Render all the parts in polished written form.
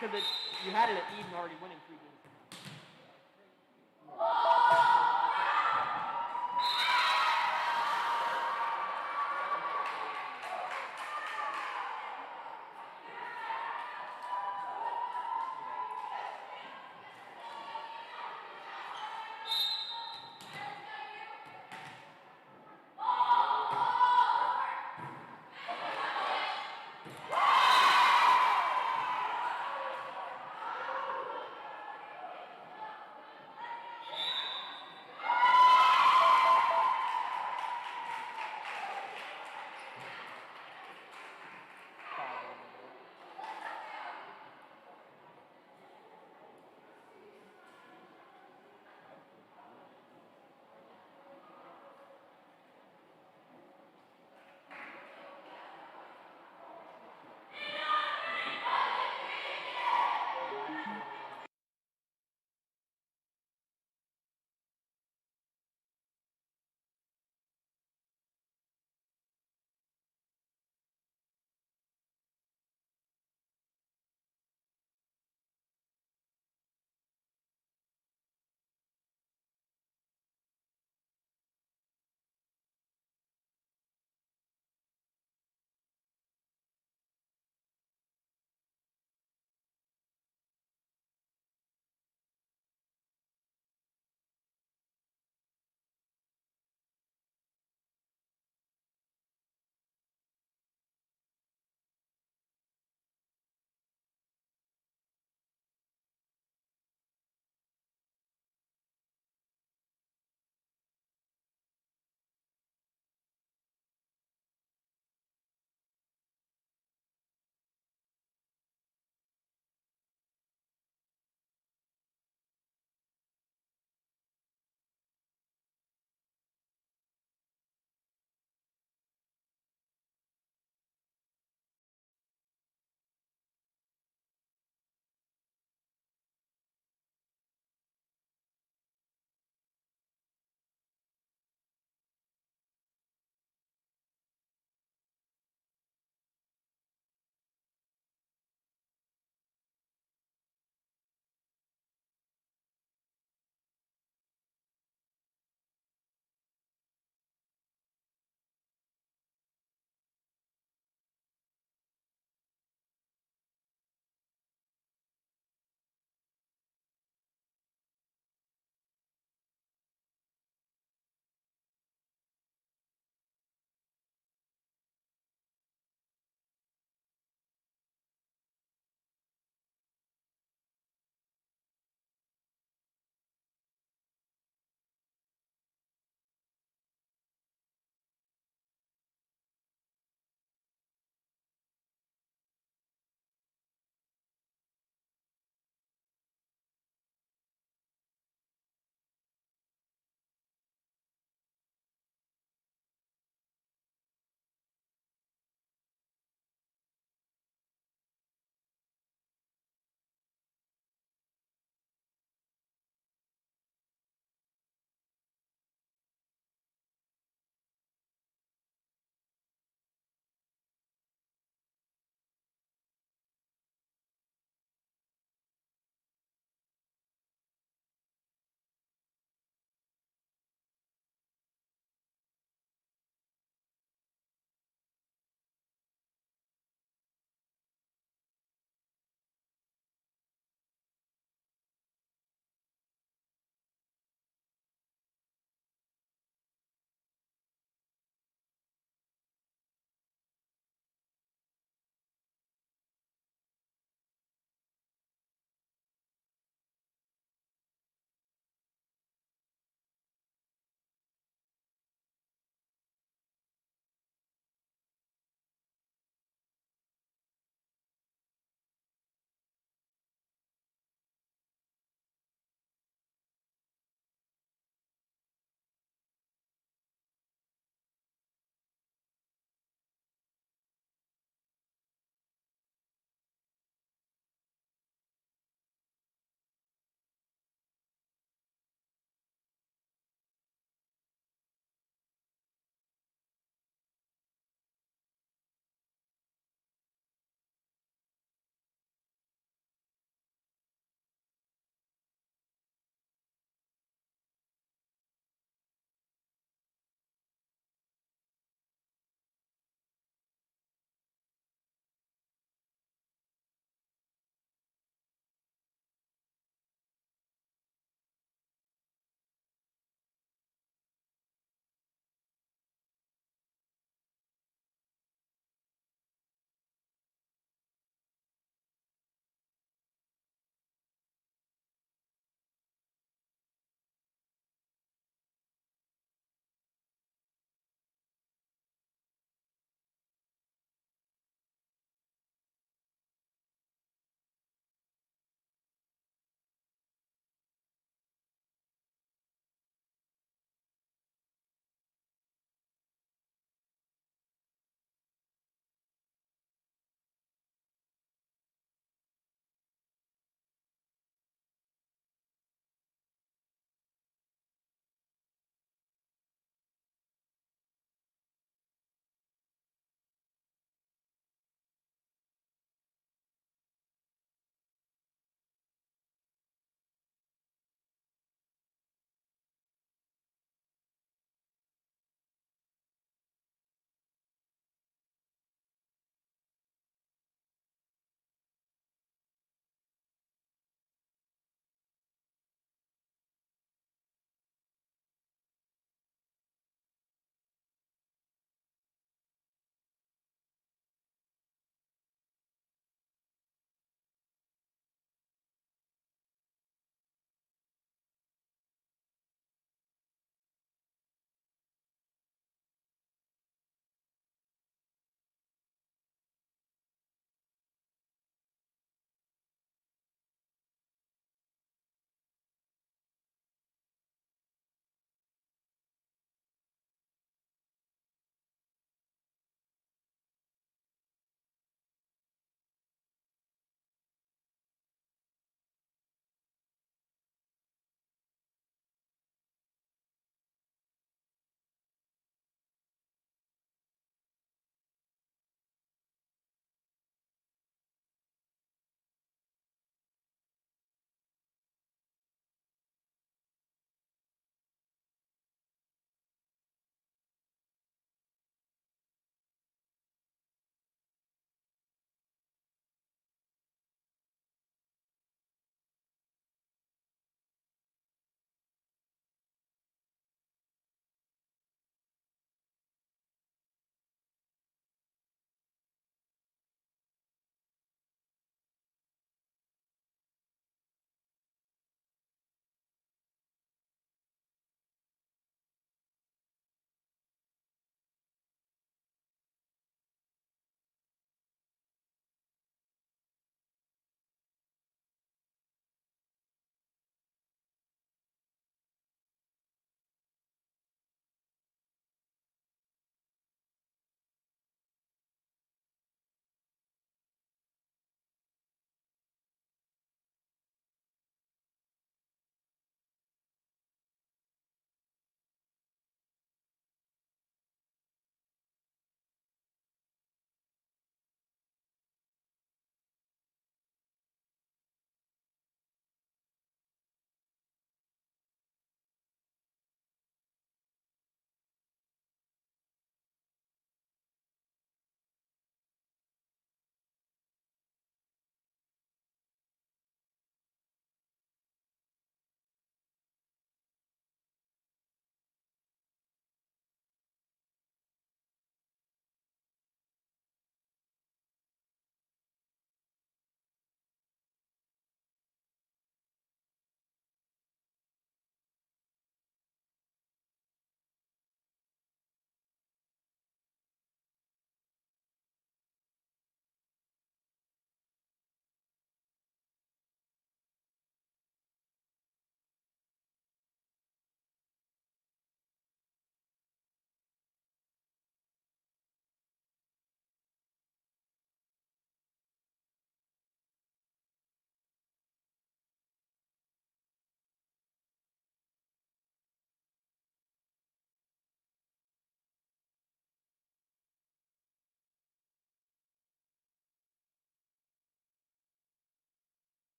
Because you had it at even already winning 3 games.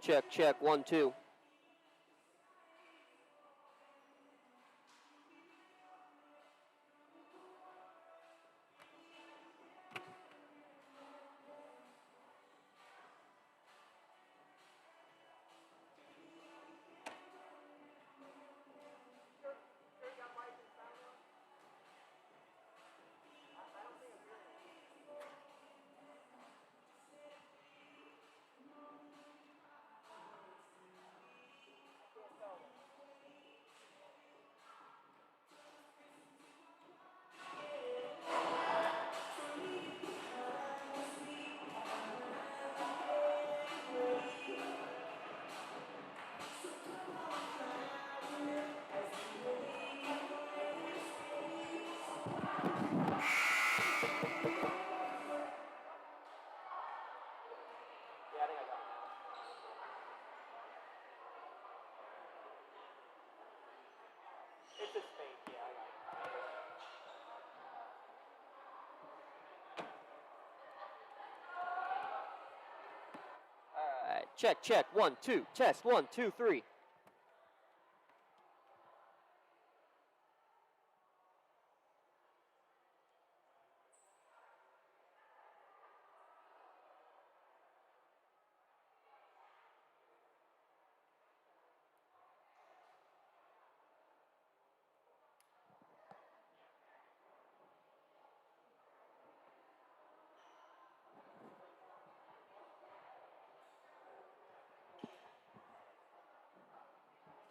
Check, check, 1, 2. Yeah, I think I got it now. It's a spade, yeah, I got it. All right, check, check, 1, 2. Test, 1, 2, 3.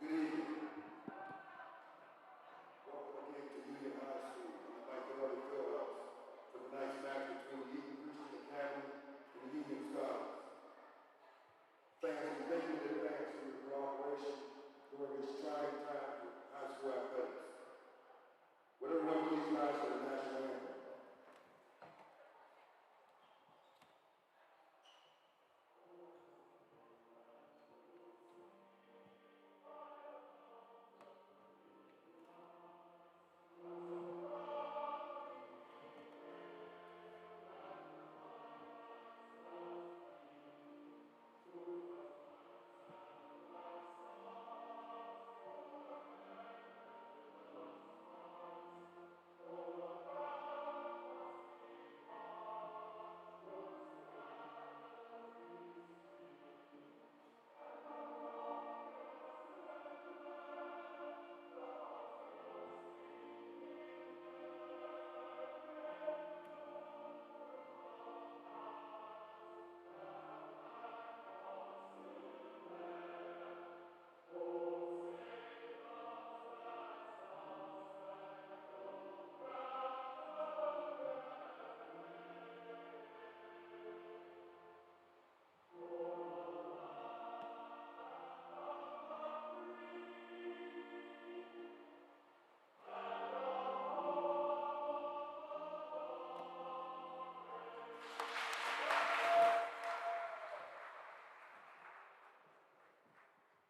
Good evening. Welcome again to Union High School in the Mike Early Fieldhouse for tonight's match between the Eaton Christian Academy and the Union Scholars. Fans, we thank you in advance for your cooperation during this trying time for high school athletics. Would everyone please rise for the national anthem?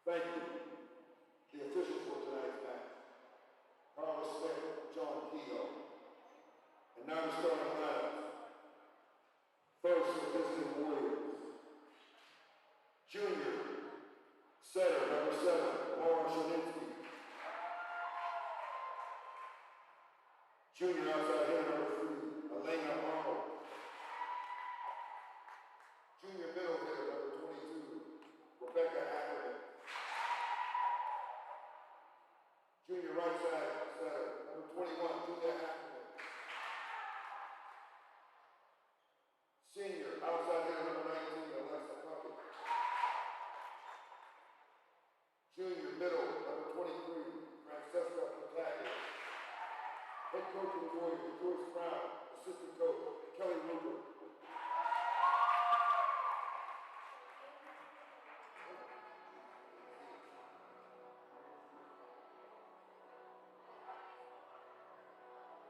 Thank you. The officials for tonight's match. Carlos Smith, John Keogh. And now the starting lineups. First, the visiting Warriors. Junior, setter, number 7, Laura Shalinsky. Junior outside hitter, number 3, Elena Arnold. Junior middle hitter, number 22, Rebecca Ackerman. Junior right side setter, number 21, Julia Ackerman. Senior outside hitter, number 19, Alexa Puckett. Junior middle, number 23, Francesca Puckett. Head coach of the Warriors, Joyce Brown. Assistant coach, Kelly Rupert.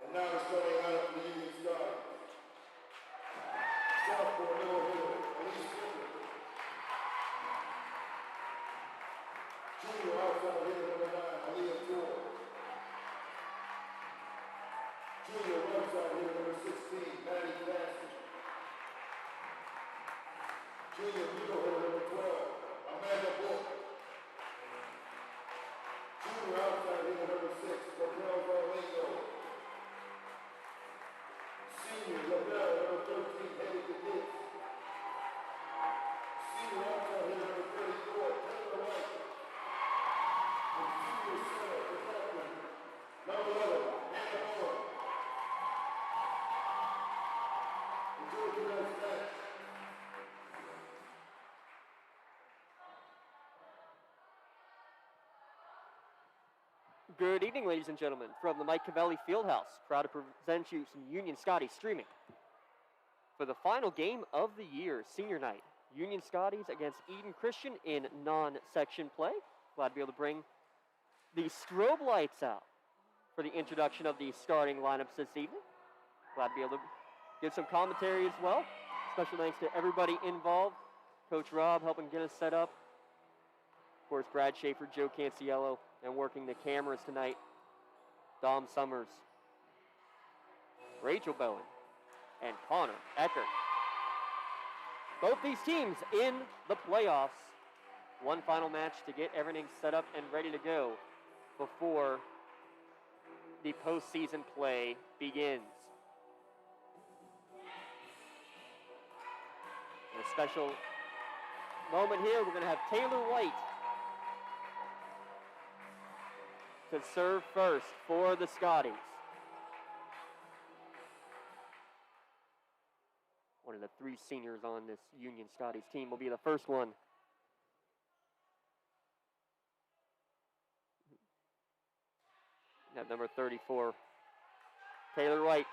And now the starting lineup for the Union Scholars. Sophomore middle hitter, Elise Griffin. Junior outside hitter, number 9, Aaliyah Ford. Junior right side hitter, number 16, Maddie Jackson. Junior middle hitter, number 12, Amanda outside hitter number 6, Raquel Varlego. Senior LaBelle number 13, headed to hits. Senior outside hitter number 34, Taylor White. And senior center protector number 11, Hannah Moore. Enjoy tonight's match. Good evening, ladies and gentlemen, from the Mike Cavelli Fieldhouse. Proud to present you some Union Scotties streaming for the final game of the year, senior night. Union Scotties against Eden Christian in non-section play. Glad to be able to bring the strobe lights out for the introduction of the starting lineups this evening. Glad to be able to give some commentary as well. Special thanks to everybody involved. Coach Rob helping get us set up. Of course, Brad Schaefer, Joe Canciello, and working the cameras tonight, Dom Summers, Rachel Bowen, and Connor Eckert. Both these teams in the playoffs. One final match to get everything set up and ready to go before the postseason play begins. In a special moment here, we're going to have Taylor White to serve first for the Scotties. One of the 3 seniors on this Union Scotties team will be the first one. At number 34, Taylor White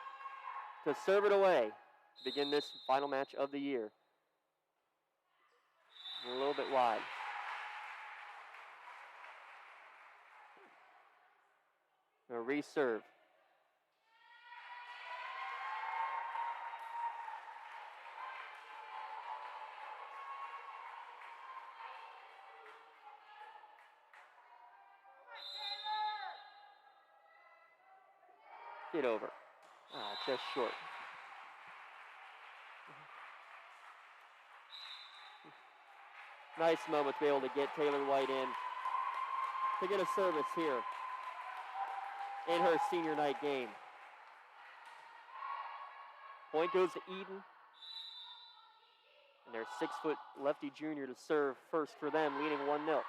to serve it away to begin this final match of the year. A little bit wide. A reserve. Get over. Just short. Nice moment to be able to get Taylor White in to get a service here in her senior night game. Point goes to Eden. And their 6-foot lefty junior to serve first for them, leading 1-0.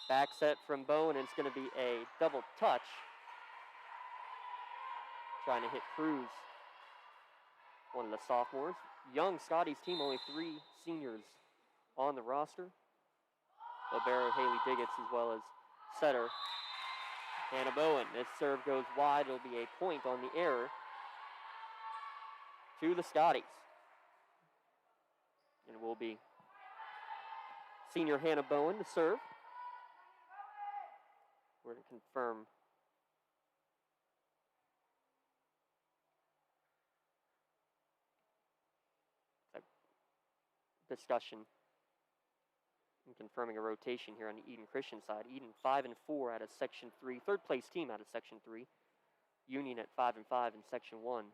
Back set from Bowen, and it's going to be a double touch. Trying to hit Cruz, one of the sophomores. Young Scotties team, only 3 seniors on the roster. Libero, Haley Diggets, as well as setter Hannah Bowen. This serve goes wide. It'll be a point on the error to the Scotties. And it will be senior Hannah Bowen to serve. We're going to confirm discussion and confirming a rotation here on the Eden Christian side. Eden 5-4 out of Section 3, third place team out of Section 3. Union at 5-5 in Section 1.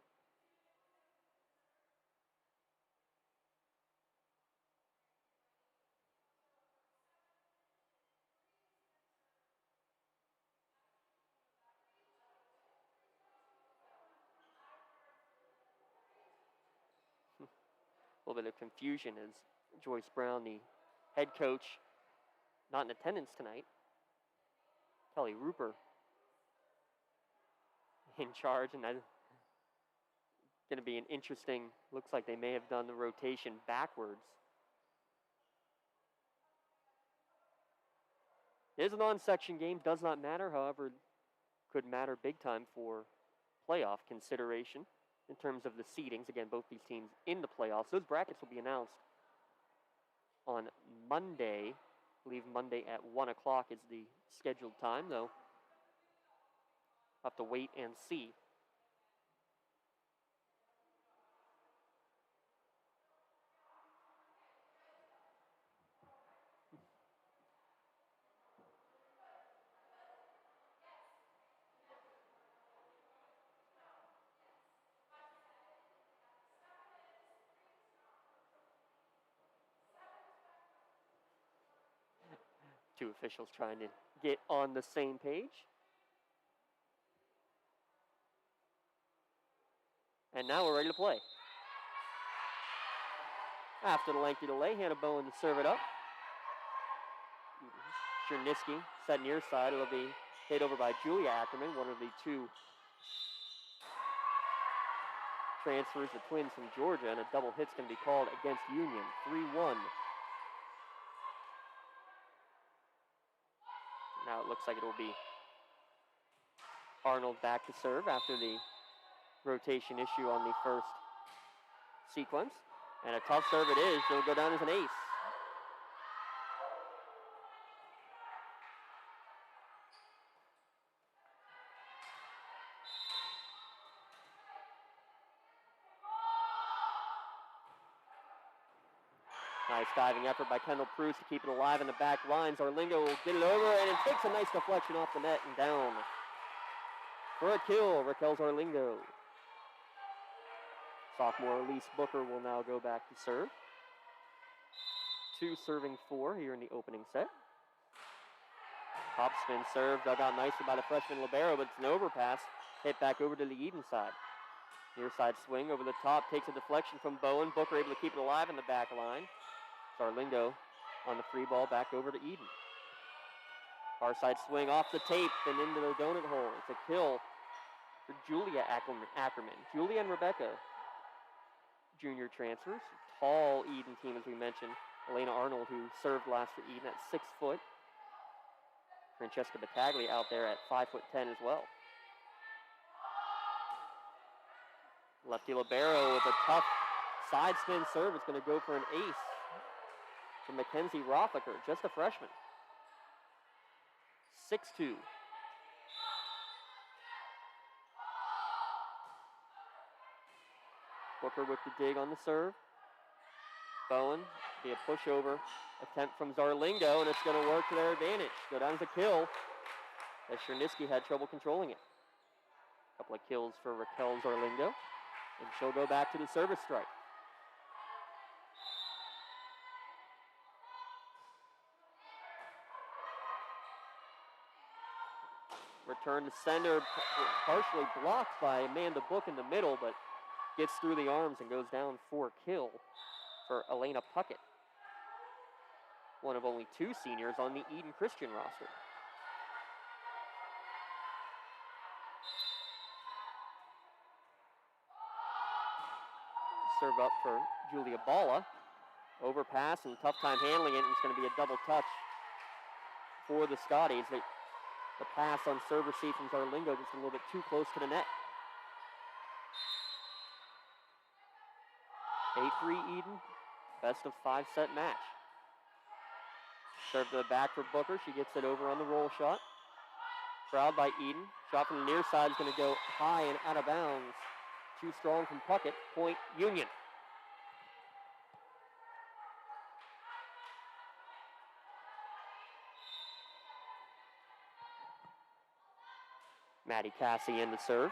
A little bit of confusion as Joyce Brown, the head coach, not in attendance tonight. Kelly Rupert in charge, and that's going to be an interesting, looks like they may have done the rotation backwards. It is a non-section game, does not matter, however, could matter big time for playoff consideration in terms of the seedings. Again, both these teams in the playoffs. Those brackets will be announced on Monday. I believe Monday at 1 o'clock is the scheduled time, though. Have to wait and see. Two officials trying to get on the same page. And now we're ready to play. After the lengthy delay, Hannah Bowen to serve it up. Chernisky set near side. It'll be hit over by Julia Ackerman, one of the two transfers, the twins from Georgia, and a double hit's going to be called against Union. 3-1. Now it looks like it will be Arnold back to serve after the rotation issue on the first sequence. And a tough serve it is. It'll go down as an ace. Nice diving effort by Kendall Pruse to keep it alive in the back line. Zarlingo will get it over, and it takes a nice deflection off the net and down. For a kill, Raquel Zarlingo. Sophomore Elise Booker will now go back to serve. 2 serving 4 here in the opening set. Top spin serve, dug out nicely by the freshman libero, but it's an overpass. Hit back over to the Eden side. Near side swing over the top, takes a deflection from Bowen. Booker able to keep it alive in the back line. Zarlingo on the free ball back over to Eden. Far side swing off the tape and into the donut hole. It's a kill for Julia Ackerman. Julia and Rebecca, junior transfers. Tall Eden team, as we mentioned. Elena Arnold, who served last for Eden at 6 foot. Francesca Battaglia out there at 5'10" as well. Lefty libero with a tough side spin serve. It's going to go for an ace from Mackenzie Rothacker, just a freshman. 6-2. Booker with the dig on the serve. Bowen, be a pushover attempt from Zarlingo, and it's going to work to their advantage. Go down as a kill, as Chernisky had trouble controlling it. A couple of kills for Raquel Zarlingo, and she'll go back to the service strike. Return to sender, partially blocked by Amanda Book in the middle, but gets through the arms and goes down for a kill for Elena Puckett. One of only 2 seniors on the Eden Christian roster. Serve up for Julia Balla. Overpass and tough time handling it, and it's going to be a double touch for the Scotties. The pass on serve receipt from Zarlingo just a little bit too close to the net. 8-3 Eden, best of 5 set match. Serve to the back for Booker. She gets it over on the roll shot. Fouled by Eden. Shot from the near side is going to go high and out of bounds. Too strong from Puckett. Point Union. Maddie Cassie in the serve.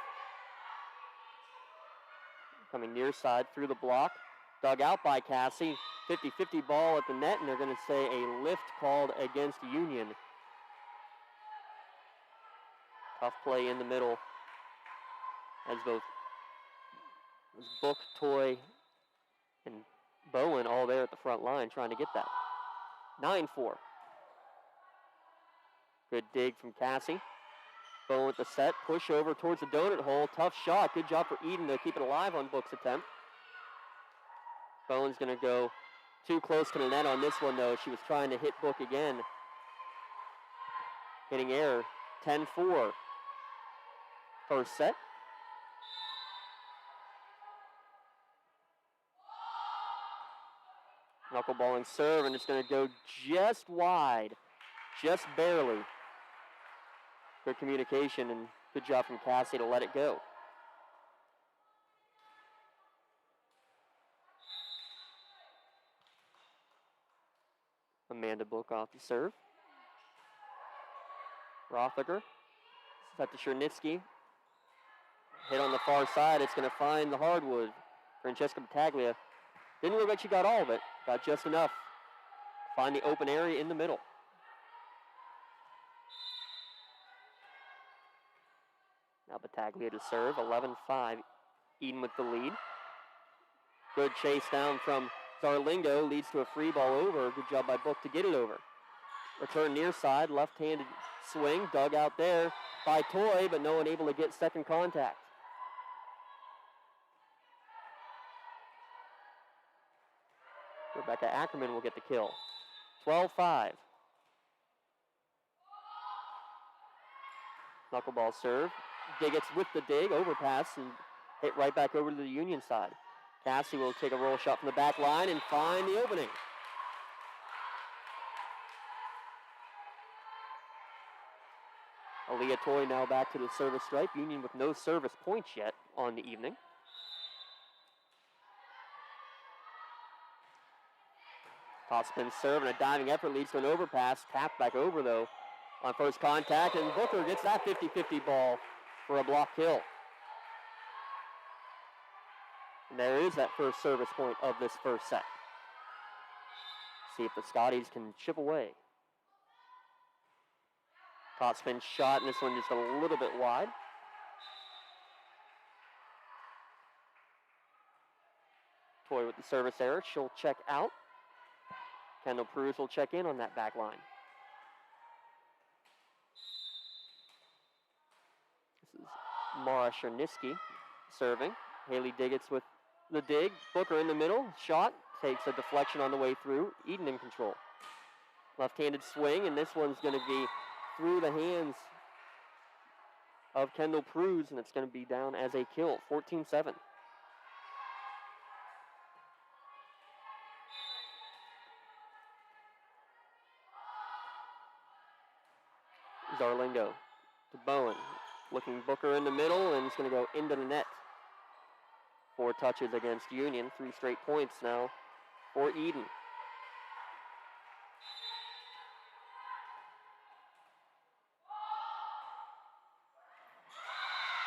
Coming near side through the block. Dug out by Cassie. 50-50 ball at the net, and they're going to say a lift called against Union. Tough play in the middle as both Book, Toy, and Bowen all there at the front line trying to get that. 9-4. Good dig from Cassie. Bowen with the set, push over towards the donut hole. Tough shot. Good job for Eden to keep it alive on Book's attempt. Bowen's going to go too close to the net on this one, though. She was trying to hit Book again. Hitting error. 10-4. First set. Knuckleballing serve, and it's going to go just wide. Just barely. Good communication and good job from Cassie to let it go. Amanda Book off the serve. Rothacker set to Chernisky. Hit on the far side. It's going to find the hardwood. Francesca Battaglia didn't look like she got all of it. Got just enough. Find the open area in the middle. Now Battaglia to serve, 11-5. Eden with the lead. Good chase down from Zarlingo, leads to a free ball over. Good job by Book to get it over. Return near side, left-handed swing, dug out there by Toy, but no one able to get second contact. Rebecca Ackerman will get the kill. 12-5. Knuckleball serve. Diggets with the dig, overpass, and hit right back over to the Union side. Cassie will take a roll shot from the back line and find the opening. Aaliyah Toy now back to the service stripe. Union with no service points yet on the evening. Topspin serve and a diving effort leads to an overpass. Tapped back over, though, on first contact, and Booker gets that 50-50 ball for a block kill. And there is that first service point of this first set. See if the Scotties can chip away. Topspin shot, and this one just a little bit wide. Toy with the service error. She'll check out. Kendall Cruz will check in on that back line. This is Mara Cherniski serving. Haley Diggets with the dig. Booker in the middle. Shot. Takes a deflection on the way through. Eden in control. Left-handed swing, and this one's going to be through the hands of Kendall Cruz, and it's going to be down as a kill. 14-7. Zarlingo to Bowen. Looking Booker in the middle, and it's going to go into the net. 4 touches against Union. 3 straight points now for Eden.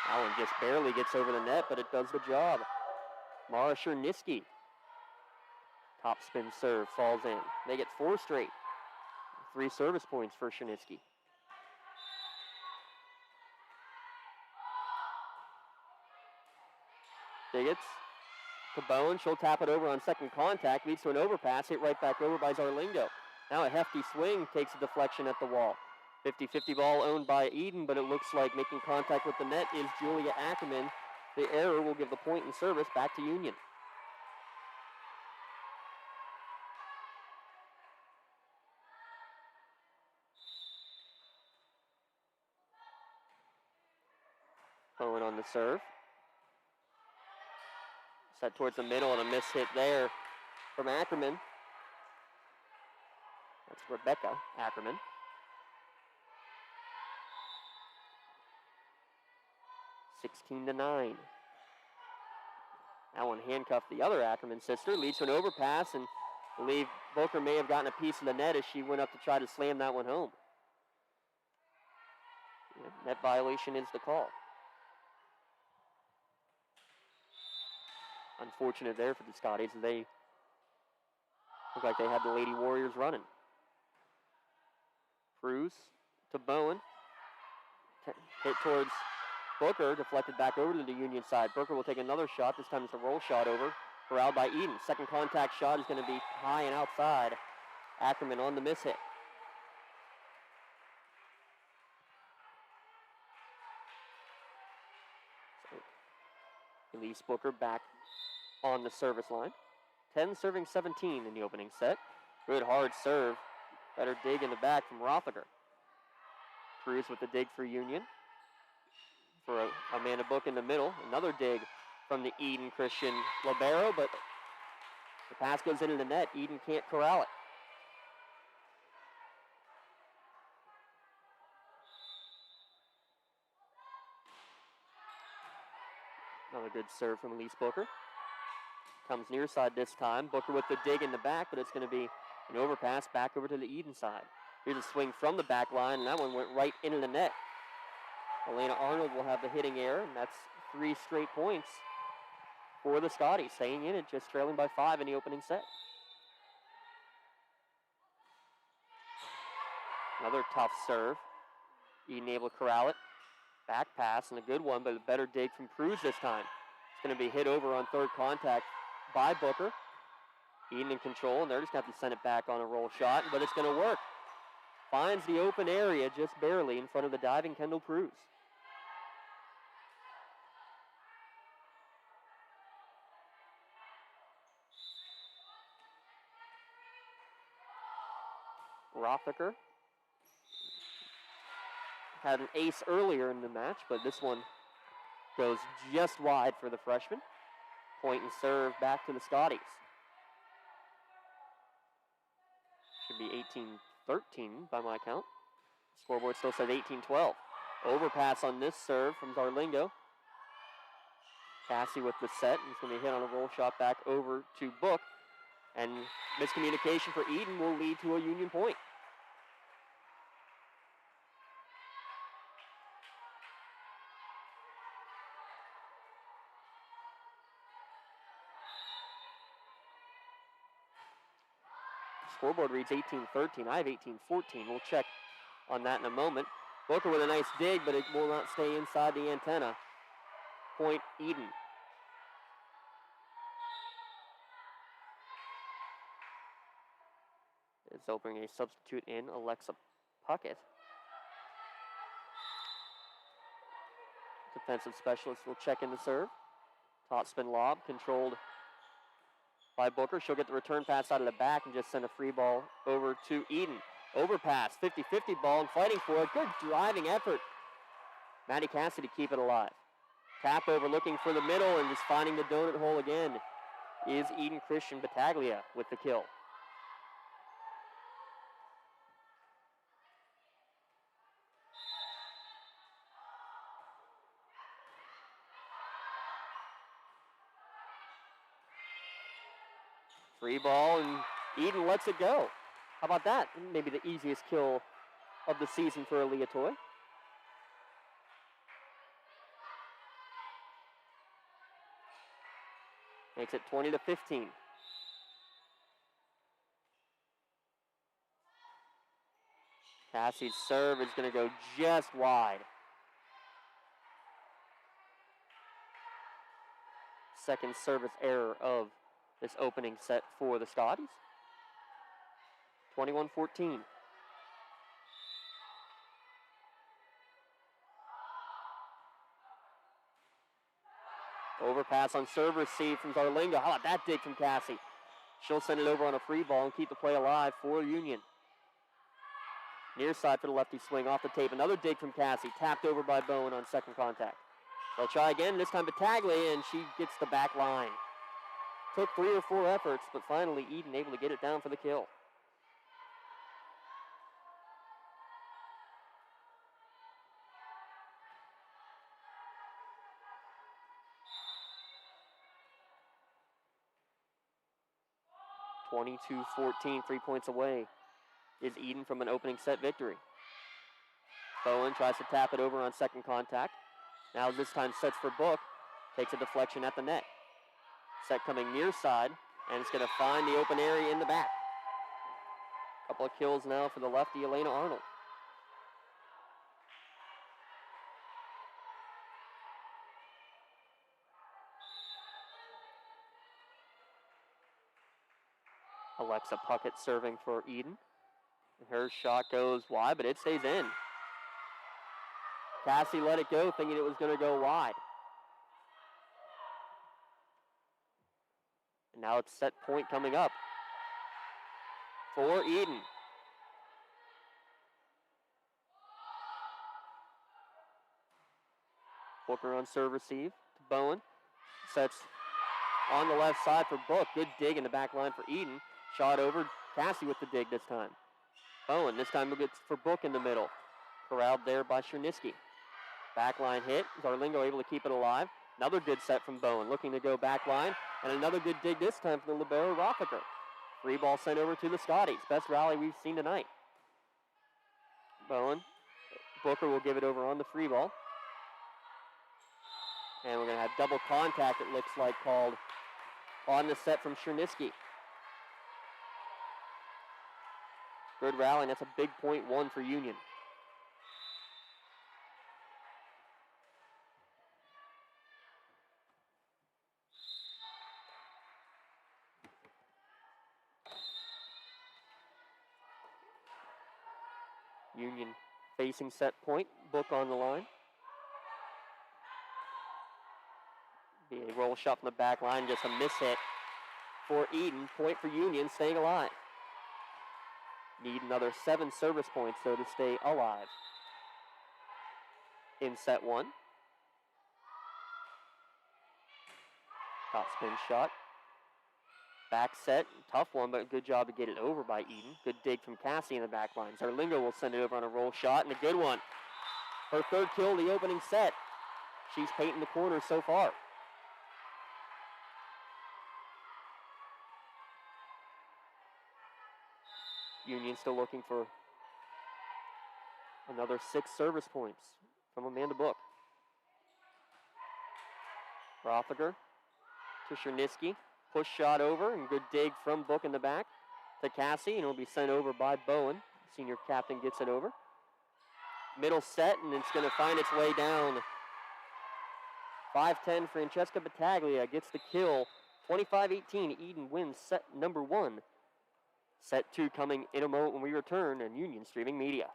That one just barely gets over the net, but it does the job. Mara Cherniski. Top spin serve falls in. They get 4 straight. 3 service points for Cherniski. Diggets to Bowen. She'll tap it over on second contact. Leads to an overpass. Hit right back over by Zarlingo. Now a hefty swing takes a deflection at the wall. 50-50 ball owned by Eden, but it looks like making contact with the net is Julia Ackerman. The error will give the point in service back to Union. Bowen on the serve. Set towards the middle and a miss hit there from Ackerman. That's Rebecca Ackerman. (16-9). That one handcuffed the other Ackerman sister. Leads to an overpass, and I believe Booker may have gotten a piece of the net as she went up to try to slam that one home. Yeah, net violation is the call. Unfortunate there for the Scotties. They look like they had the Lady Warriors running. Cruz to Bowen. Hit towards Booker, deflected back over to the Union side. Booker will take another shot. This time it's a roll shot over. Corralled by Eden. Second contact shot is going to be high and outside. Ackerman on the miss hit. So, Elise Booker back on the service line. 10 serving 17 in the opening set. Good hard serve. Better dig in the back from Rothacker. Cruz with the dig for Union. For Amanda Book in the middle. Another dig from the Eden Christian libero, but the pass goes into the net. Eden can't corral it. Another good serve from Elise Booker. Comes near side this time. Booker with the dig in the back, but it's going to be an overpass back over to the Eden side. Here's a swing from the back line, and that one went right into the net. Elena Arnold will have the hitting error, and that's 3 straight points for the Scotties, staying in it, just trailing by 5 in the opening set. Another tough serve. Eden able to corral it. Back pass and a good one, but a better dig from Cruz this time. It's going to be hit over on third contact by Booker. Eden in control, and they're just going to have to send it back on a roll shot, but it's going to work. Finds the open area just barely in front of the diving Kendall Cruz. Rothacker had an ace earlier in the match, but this one goes just wide for the freshman. Point and serve back to the Scotties. Should be 18-13 by my count. Scoreboard still says 18-12. Overpass on this serve from Zarlingo. Cassie with the set, and it's going to be hit on a roll shot back over to Book. And miscommunication for Eden will lead to a Union point. Scoreboard reads 18-13. I have 18-14. We'll check on that in a moment. Booker with a nice dig, but it will not stay inside the antenna. Point Eden. It's opening a substitute in, Alexa Puckett. Defensive specialist will check in the serve. Top spin lob, controlled by Booker. She'll get the return pass out of the back and just send a free ball over to Eden. Overpass, 50-50 ball and fighting for it. Good driving effort. Maddie Cassidy to keep it alive. Tap over looking for the middle and just finding the donut hole again is Eden Christian Battaglia with the kill. Free ball, and Eden lets it go. How about that? Maybe the easiest kill of the season for Aaliyah Toy. Makes it 20-15. Cassie's serve is going to go just wide. Second service error of this opening set for the Scotties. 21-14. Overpass on serve receive from Zarlingo. How about that dig from Cassie? She'll send it over on a free ball and keep the play alive for Union. Near side for the lefty swing off the tape. Another dig from Cassie, tapped over by Bowen on second contact. They'll try again, this time Battaglia, and she gets the back line. Took 3 or 4 efforts, but finally Eden able to get it down for the kill. (22-14), 3 points away is Eden from an opening set victory. Bowen tries to tap it over on second contact. Now this time sets for Book, takes a deflection at the net. Set coming near side, and it's going to find the open area in the back. Couple of kills now for the lefty, Elena Arnold. Alexa Puckett serving for Eden. Her shot goes wide, but it stays in. Cassie let it go, thinking it was going to go wide. And now it's set point coming up for Eden. Booker on serve receive to Bowen. Sets on the left side for Book. Good dig in the back line for Eden. Shot over. Cassie with the dig this time. Bowen this time will get for Book in the middle. Corralled there by Chernisky. Backline hit. Zarlingo able to keep it alive. Another good set from Bowen. Looking to go back line. And another good dig this time from the libero Rothacker. Free ball sent over to the Scotties. Best rally we've seen tonight. Bowen. Booker will give it over on the free ball. And we're going to have double contact, it looks like, called on the set from Chernisky. Good rally, and that's a big point 1 for Union. Union facing set point, Book on the line. Be a roll shot from the back line, just a miss hit for Eden. Point for Union, staying alive. Need another 7 service points, though, to stay alive in set 1. Top spin shot. Back set, tough one, but good job to get it over by Eden. Good dig from Cassie in the back line. Zarlingo will send it over on a roll shot, and a good one. Her 3rd kill of the opening set. She's painting the corner so far. Union still looking for another 6 service points from Amanda Book. Rothiger to Chernisky. Push shot over, and good dig from Book in the back to Cassie, and it'll be sent over by Bowen. Senior captain gets it over. Middle set, and it's going to find its way down. 5-10, Francesca Battaglia gets the kill. 25-18, Eden wins set number 1. Set 2 coming in a moment when we return on Union Streaming Media.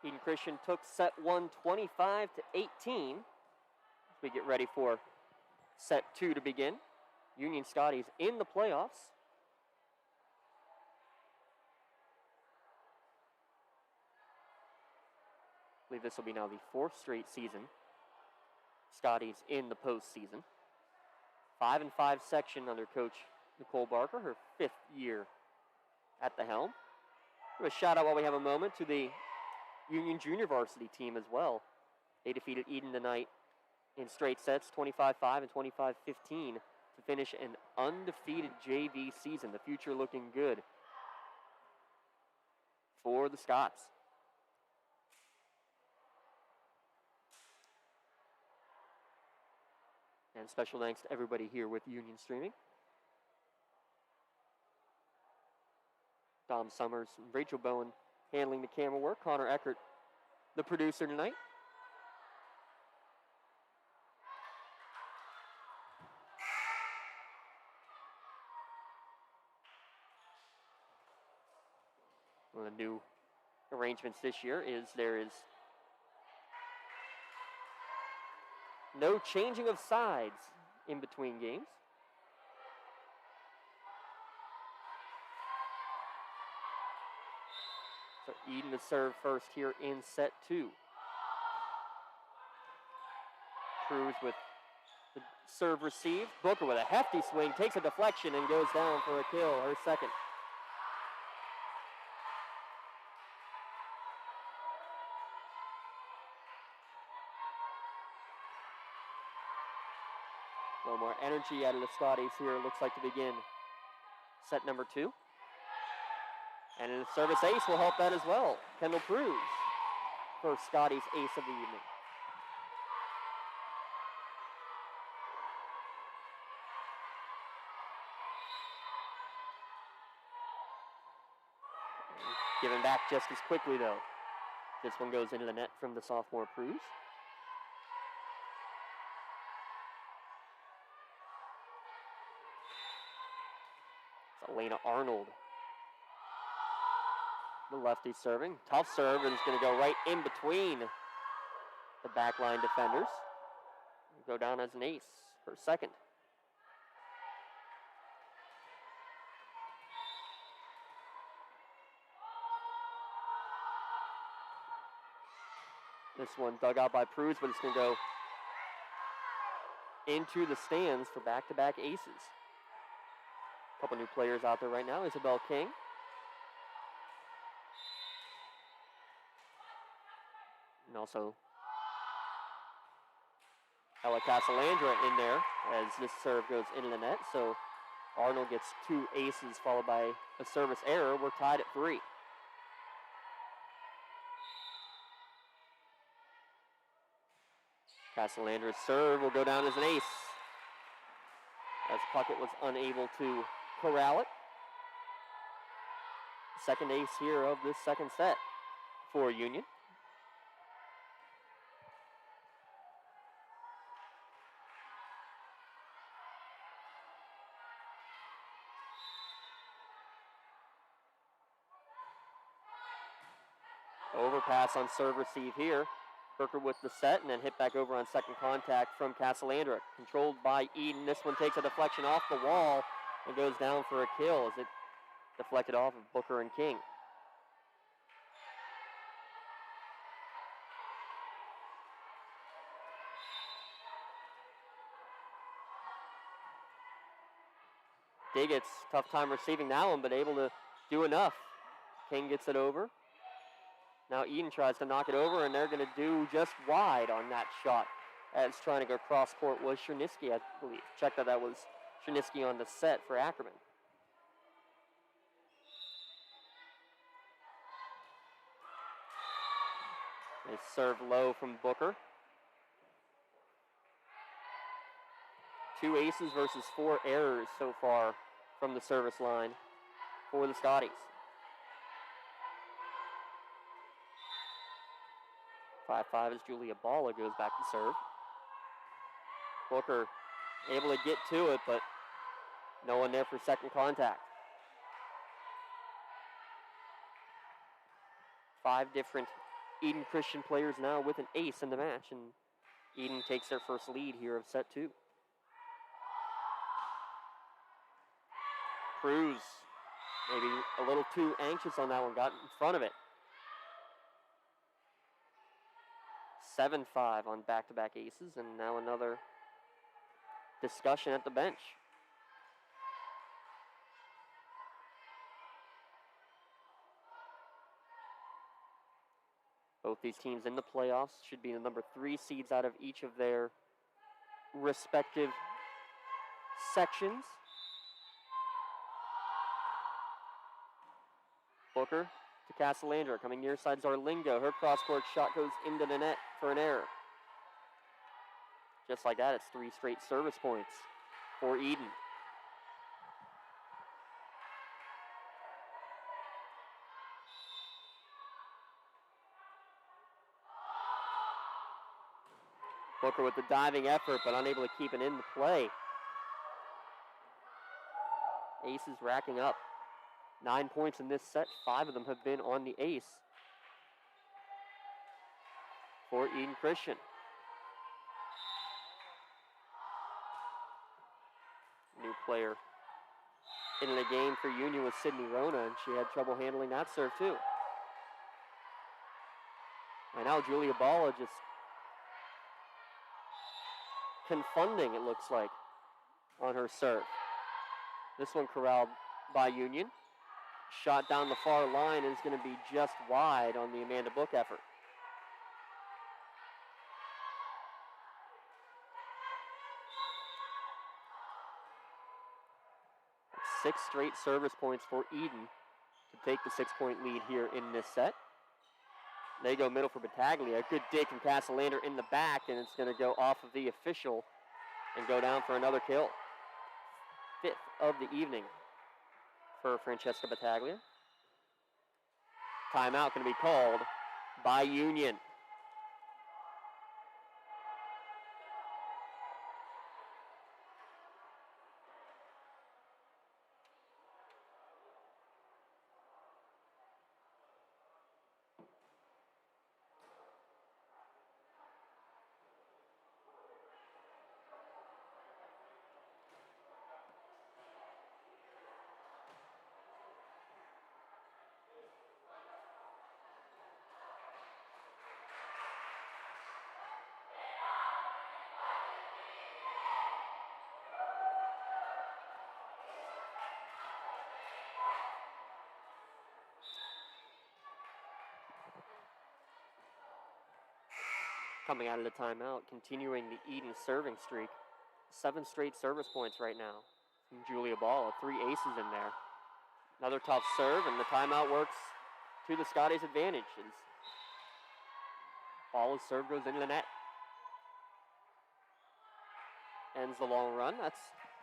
Eden Christian took set 1 25-18. As we get ready for set 2 to begin. Union Scotties in the playoffs. I believe this will be now the 4th straight season. Scotties in the postseason. 5-5 section under Coach Nicole Barker, her 5th year at the helm. Give a shout out while we have a moment to the Union Junior Varsity team as well. They defeated Eden tonight in straight sets, 25-5 and 25-15, to finish an undefeated JV season. The future looking good for the Scots. And special thanks to everybody here with Union Streaming. Dom Summers and Rachel Bowen handling the camera work. Connor Eckert, the producer tonight. One of the new arrangements this year is there is no changing of sides in between games. So Eden to serve first here in set 2. Cruz with the serve received. Booker with a hefty swing, takes a deflection and goes down for a kill, her second. A little more energy out of the Scotties here, looks like, to begin set number 2. And a service ace will help that as well. Kendall Cruz for Scotty's ace of the evening. Given back just as quickly, though. This one goes into the net from the sophomore Cruz. It's Elena Arnold. The lefty serving. Tough serve, and it's going to go right in between the backline defenders. Go down as an ace for second. This one dug out by Pruz, but it's going to go into the stands for back-to-back aces. A couple new players out there right now. Isabel King. And also Ella Casalandra in there as this serve goes into the net. So Arnold gets 2 aces followed by a service error. We're tied at 3. Casalandra's serve will go down as an ace as Puckett was unable to corral it. Second ace here of this second set for Union. Overpass on serve receive here. Hooker with the set and then hit back over on second contact from Casalandra. Controlled by Eden. This one takes a deflection off the wall and goes down for a kill as it deflected off of Booker and King. Diggett's tough time receiving that one, but able to do enough. King gets it over. Now Eden tries to knock it over, and they're going to do just wide on that shot. As trying to go cross court was Chernisky, I believe. Check that was Chernisky on the set for Ackerman. They serve low from Booker. 2 aces versus 4 errors so far from the service line for the Scotties. 5-5 as Julia Balla goes back to serve. Booker able to get to it, but no one there for second contact. 5 different Eden Christian players now with an ace in the match, and Eden takes their first lead here of set 2. Cruz, maybe a little too anxious on that one, got in front of it. 7-5 on back-to-back aces, and now another discussion at the bench. Both these teams in the playoffs should be the number 3 seeds out of each of their respective sections. Booker to Casalandra, coming near side Zarlingo. Her cross-court shot goes into the net for an error. Just like that, it's 3 straight service points for Eden. Booker with the diving effort, but unable to keep it in the play. Aces racking up. 9 points in this set. 5 of them have been on the ace for Eden Christian. New player in the game for Union was Sydney Rona, and she had trouble handling that serve too. And now Julia Balla just confunding, it looks like, on her serve. This one corralled by Union. Shot down the far line is going to be just wide on the Amanda Book effort. 6 straight service points for Eden to to take the 6-point lead here in this set. They go middle for Battaglia. Good dig from Castellander in the back, and it's going to go off of the official and go down for another kill. 5th of the evening for Francesca Battaglia. Timeout going to be called by Union. Coming out of the timeout, continuing the Eden serving streak. 7 straight service points right now from Julia Ball, 3 aces in there. Another tough serve, and the timeout works to the Scotties' advantage as Ball's serve goes into the net. Ends the long run. That's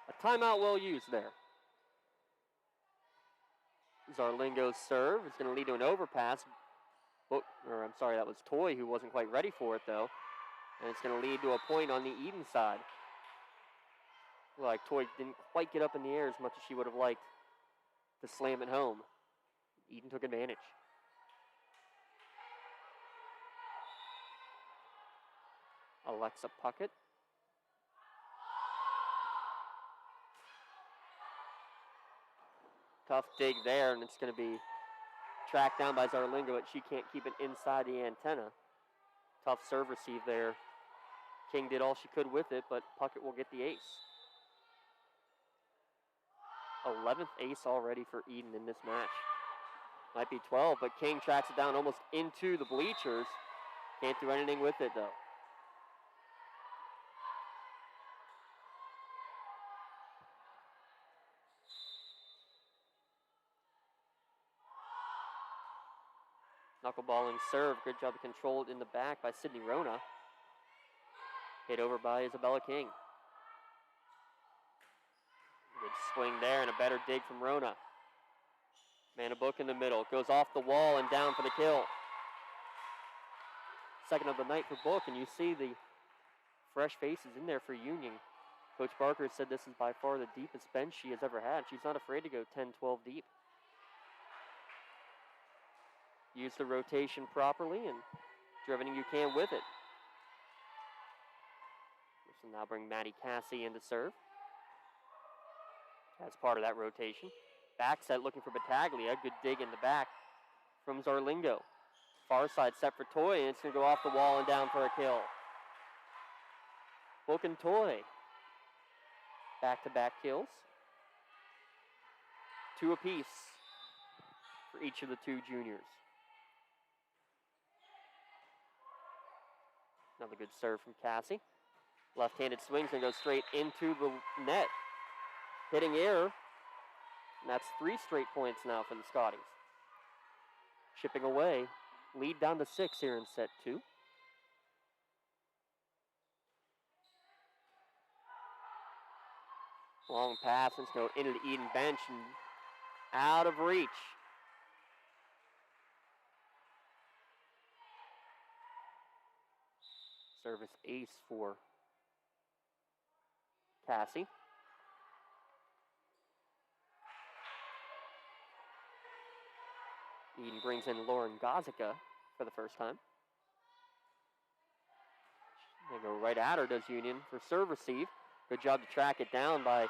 a timeout well used there. Zarlingo's serve is going to lead to an overpass. That was Toy who wasn't quite ready for it, though. And it's going to lead to a point on the Eden side. Like Toy didn't quite get up in the air as much as she would have liked to slam it home. Eden took advantage. Alexa Puckett. Tough dig there, and it's going to be tracked down by Zarlingo, but she can't keep it inside the antenna. Tough serve receive there. King did all she could with it, but Puckett will get the ace. 11th ace already for Eden in this match. Might be 12, but King tracks it down almost into the bleachers. Can't do anything with it, though. Knuckleballing serve. Good job to control it in the back by Sydney Rona. Hit over by Isabella King. Good swing there and a better dig from Rona. Mana Book in the middle. Goes off the wall and down for the kill. Second of the night for Book, and you see the fresh faces in there for Union. Coach Barker said this is by far the deepest bench she has ever had. She's not afraid to go 10, 12 deep. Use the rotation properly and do everything you can with it. This will now bring Maddie Cassie into serve. As part of that rotation. Back set looking for Battaglia. Good dig in the back from Zarlingo. Far side set for Toy, and it's going to go off the wall and down for a kill. Book and Toy. Back-to-back kills. 2 apiece for each of the 2 juniors. Another good serve from Cassie. Left-handed swings and goes straight into the net. Hitting error. And that's 3 straight points now for the Scotties. Chipping away. Lead down to 6 here in set 2. Long pass. Let's go into the Eden bench and out of reach. Service ace for Cassie. Eden brings in Lauren Gozica for the first time. They go right at her, does Union, for serve receive. Good job to track it down by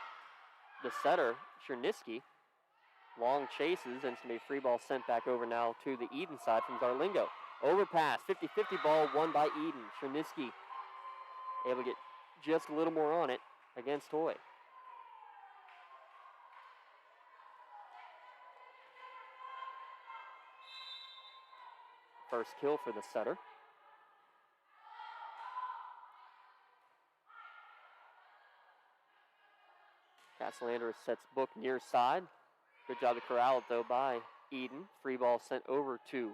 the setter, Chernisky. Long chases, and it's going to be a free ball sent back over now to the Eden side from Zarlingo. Overpass, 50-50 ball won by Eden. Chernisky able to get just a little more on it against Toy. First kill for the setter. Castellander sets Book near side. Good job to corral it, though, by Eden. Free ball sent over to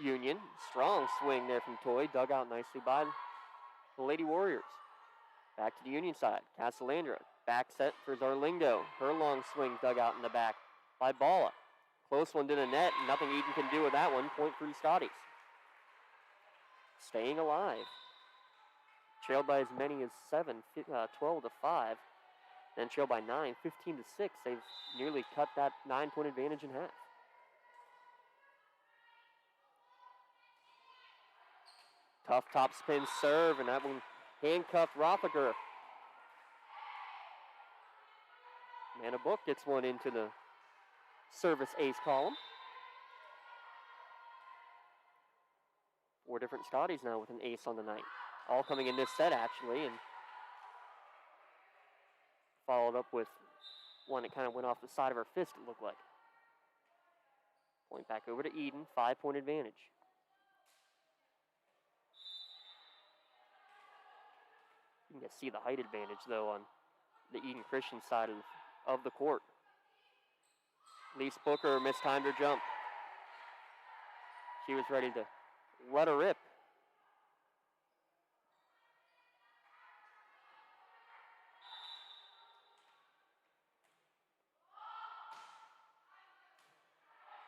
Union. Strong swing there from Toy. Dug out nicely by the Lady Warriors. Back to the Union side. Casalandra. Back set for Zarlingo. Her long swing dug out in the back by Balla. Close one to the net. Nothing Eden can do with that one. Point for the Scotties. Staying alive. Trailed by as many as 12 to 5. Then trailed by 9, 15 to 6. They've nearly cut that 9-point advantage in half. Tough top spin serve, and that one handcuffed Rothacker. Mana Book gets one into the service ace column. 4 different Scotties now with an ace on the night. All coming in this set, actually, and followed up with one that kind of went off the side of her fist, it looked like. Point back over to Eden, 5-point advantage. You can see the height advantage, though, on the Eden Christian side of the court. Lise Booker mistimed her jump. She was ready to let her rip.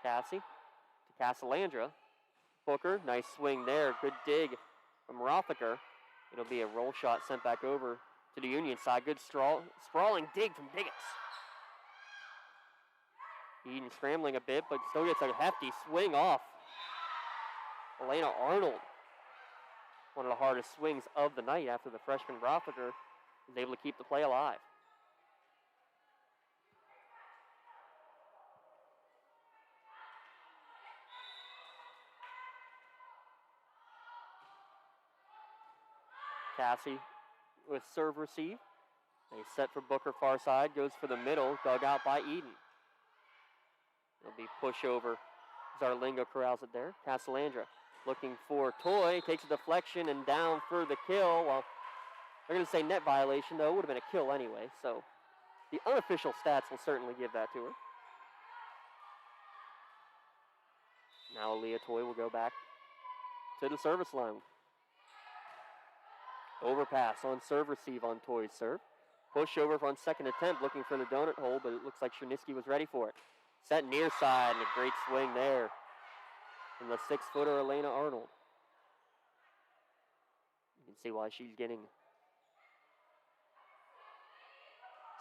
Cassie to Casalandra. Booker, nice swing there. Good dig from Rothacker. It'll be a roll shot sent back over to the Union side. Good sprawling dig from Diggets. Eden scrambling a bit, but still gets a hefty swing off. Elena Arnold, one of the hardest swings of the night after the freshman Rothacker is able to keep the play alive. Cassie with serve receive. They set for Booker far side, goes for the middle, dug out by Eden. It'll be push over. Zarlingo corrals it there. Casalandra looking for Toy, takes a deflection and down for the kill. Well, they're going to say net violation, though. It would have been a kill anyway, so the unofficial stats will certainly give that to her. Now Aaliyah Toy will go back to the service line. Overpass on serve receive on Toy's serve. Push over on second attempt, looking for the donut hole, but it looks like Chernisky was ready for it. Set near side, and a great swing there from the 6-footer Elena Arnold. You can see why she's getting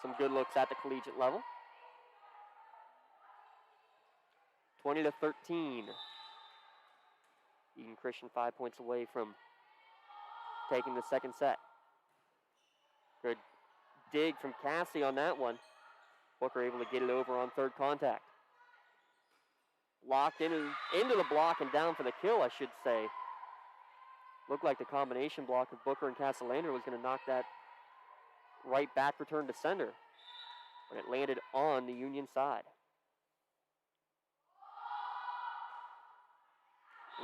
some good looks at the collegiate level. 20 to 13. Eden Christian 5 points away from taking the second set. Good dig from Cassie on that one. Booker able to get it over on third contact. Locked into the block and down for the kill, I should say. Looked like the combination block of Booker and Casalandra was going to knock that right back return to sender, but it landed on the Union side.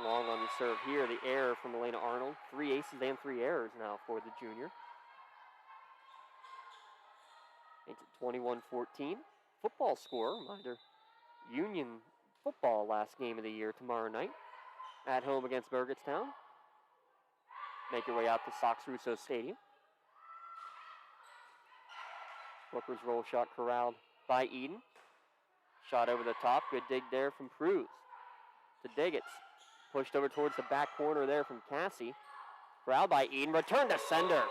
Long on the serve here, the error from Elena Arnold. 3 aces and 3 errors now for the junior. Makes it 21-14. Football score, reminder, Union football last game of the year tomorrow night at home against Burgettstown. Make your way out to Sox Russo Stadium. Booker's roll shot corralled by Eden. Shot over the top, good dig there from Pruz to Diggets. Pushed over towards the back corner there from Cassie. Corralled by Eden, return to sender.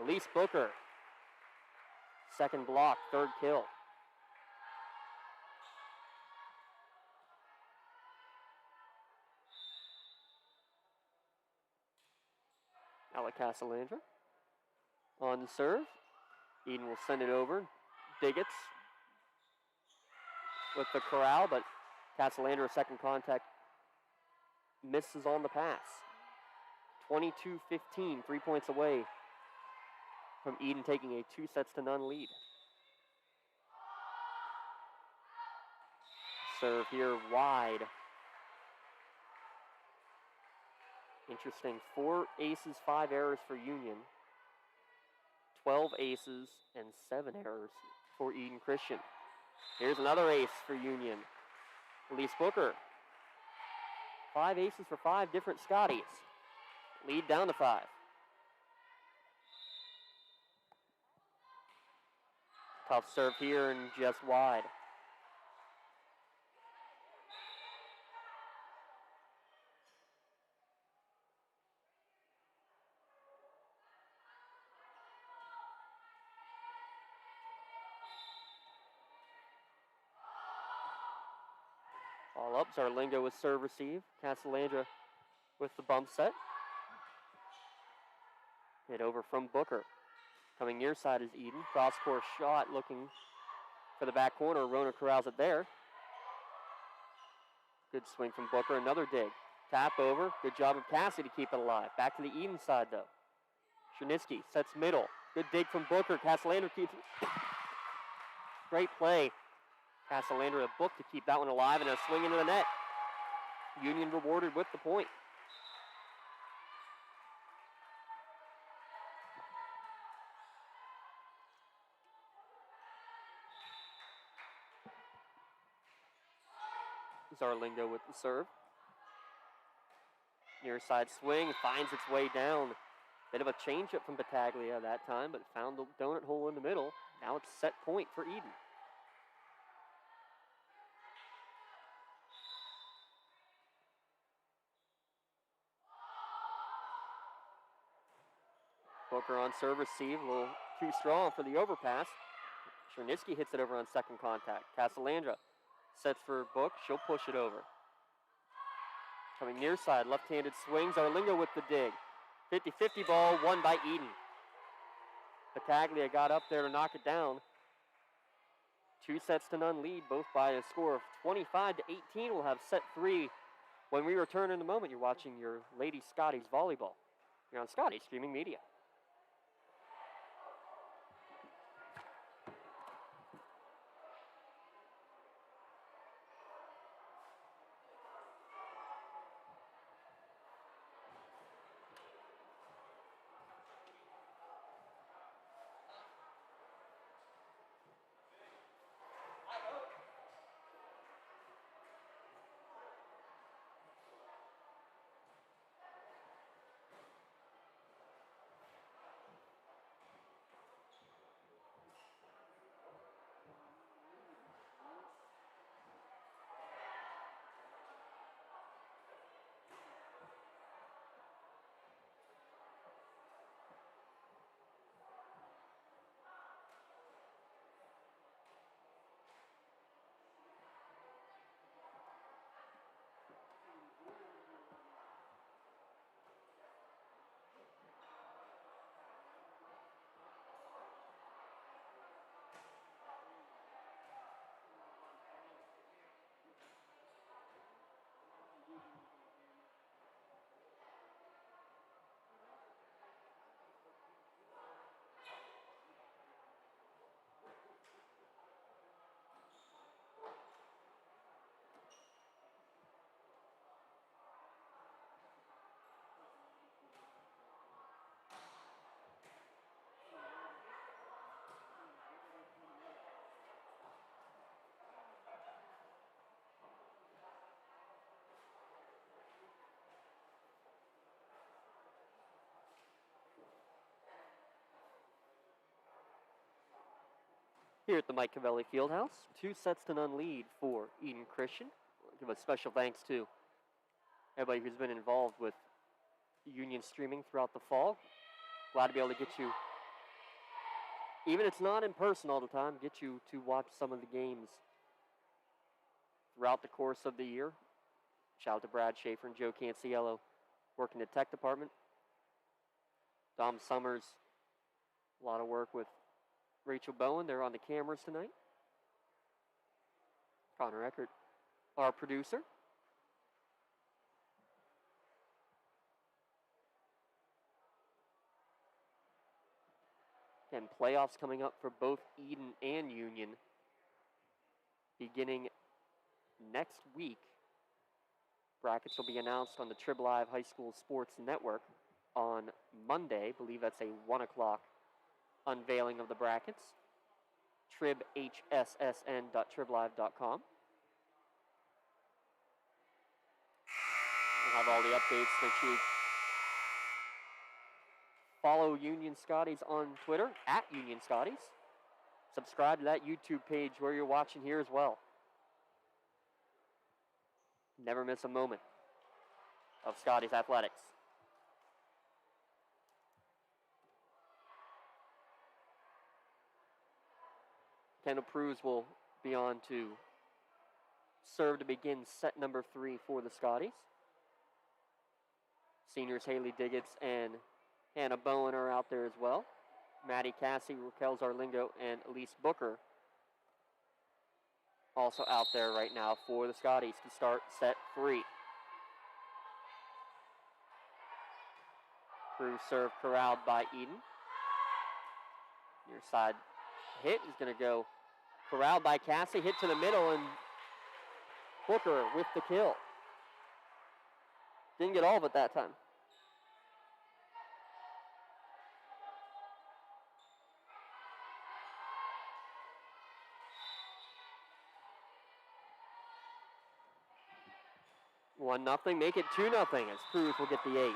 Elise Booker. Second block, third kill. Alec Casalandra on the serve. Eden will send it over. Diggets with the corral, but Casalandra, second contact, misses on the pass. 22-15, 3 points away from Eden taking a 2-0 lead. Serve here wide. Interesting, 4 aces, 5 errors for Union. 12 aces and 7 errors for Eden Christian. Here's another ace for Union. Elise Booker. 5 aces for 5 different Scotties. Lead down to 5. Tough serve here and just wide. All up, Zarlingo with serve receive. Castellandra with the bump set. Hit over from Booker. Coming near side is Eden. Cross-course shot looking for the back corner. Rona corrals it there. Good swing from Booker. Another dig. Tap over. Good job of Cassie to keep it alive. Back to the Eden side, though. Chernisky sets middle. Good dig from Booker. Castellandra keeps it. Great play. Castellandra a book to keep that one alive and a swing into the net. Union rewarded with the point. Zarlingo with the serve. Near side swing, finds its way down. Bit of a changeup from Battaglia that time, but found the donut hole in the middle. Now it's set point for Eden. Booker on serve receive, a little too strong for the overpass. Chernisky hits it over on second contact. Castellandra sets for Book, she'll push it over. Coming near side, left-handed swings, Zarlingo with the dig. 50-50 ball, won by Eden. Battaglia got up there to knock it down. 2-0 lead, both by a score of 25-18. We'll have set 3 when we return in a moment. You're watching your Lady Scotties volleyball. You're on Scotties Streaming Media. Here at the Mike Cavelli Fieldhouse, 2-0 lead for Eden Christian. I'll give a special thanks to everybody who's been involved with Union streaming throughout the fall. Glad to be able to get you, even if it's not in person all the time, get you to watch some of the games throughout the course of the year. Shout out to Brad Schaefer and Joe Canciello working the tech department. Dom Summers, a lot of work with Rachel Bowen, they're on the cameras tonight. Connor Eckert, our producer. Again, playoffs coming up for both Eden and Union beginning next week. Brackets will be announced on the Trib Live High School Sports Network on Monday. I believe that's a 1 o'clock unveiling of the brackets. tribhssn.triblive.com. We'll have all the updates. Make sure you follow Union Scotties on Twitter, at Union Scotties. Subscribe to that YouTube page where you're watching here as well. Never miss a moment of Scotties athletics. Kendall Pruse will be on to serve to begin set number 3 for the Scotties. Seniors Haley Diggets and Hannah Bowen are out there as well. Maddie Cassie, Raquel Zarlingo, and Elise Booker also out there right now for the Scotties to start set 3. Pruse serve corralled by Eden. Near side hit is going to go corralled by Cassie, hit to the middle, and Booker with the kill. Didn't get all of it that time. One nothing, make it 2-0 as Pruse will get the ace.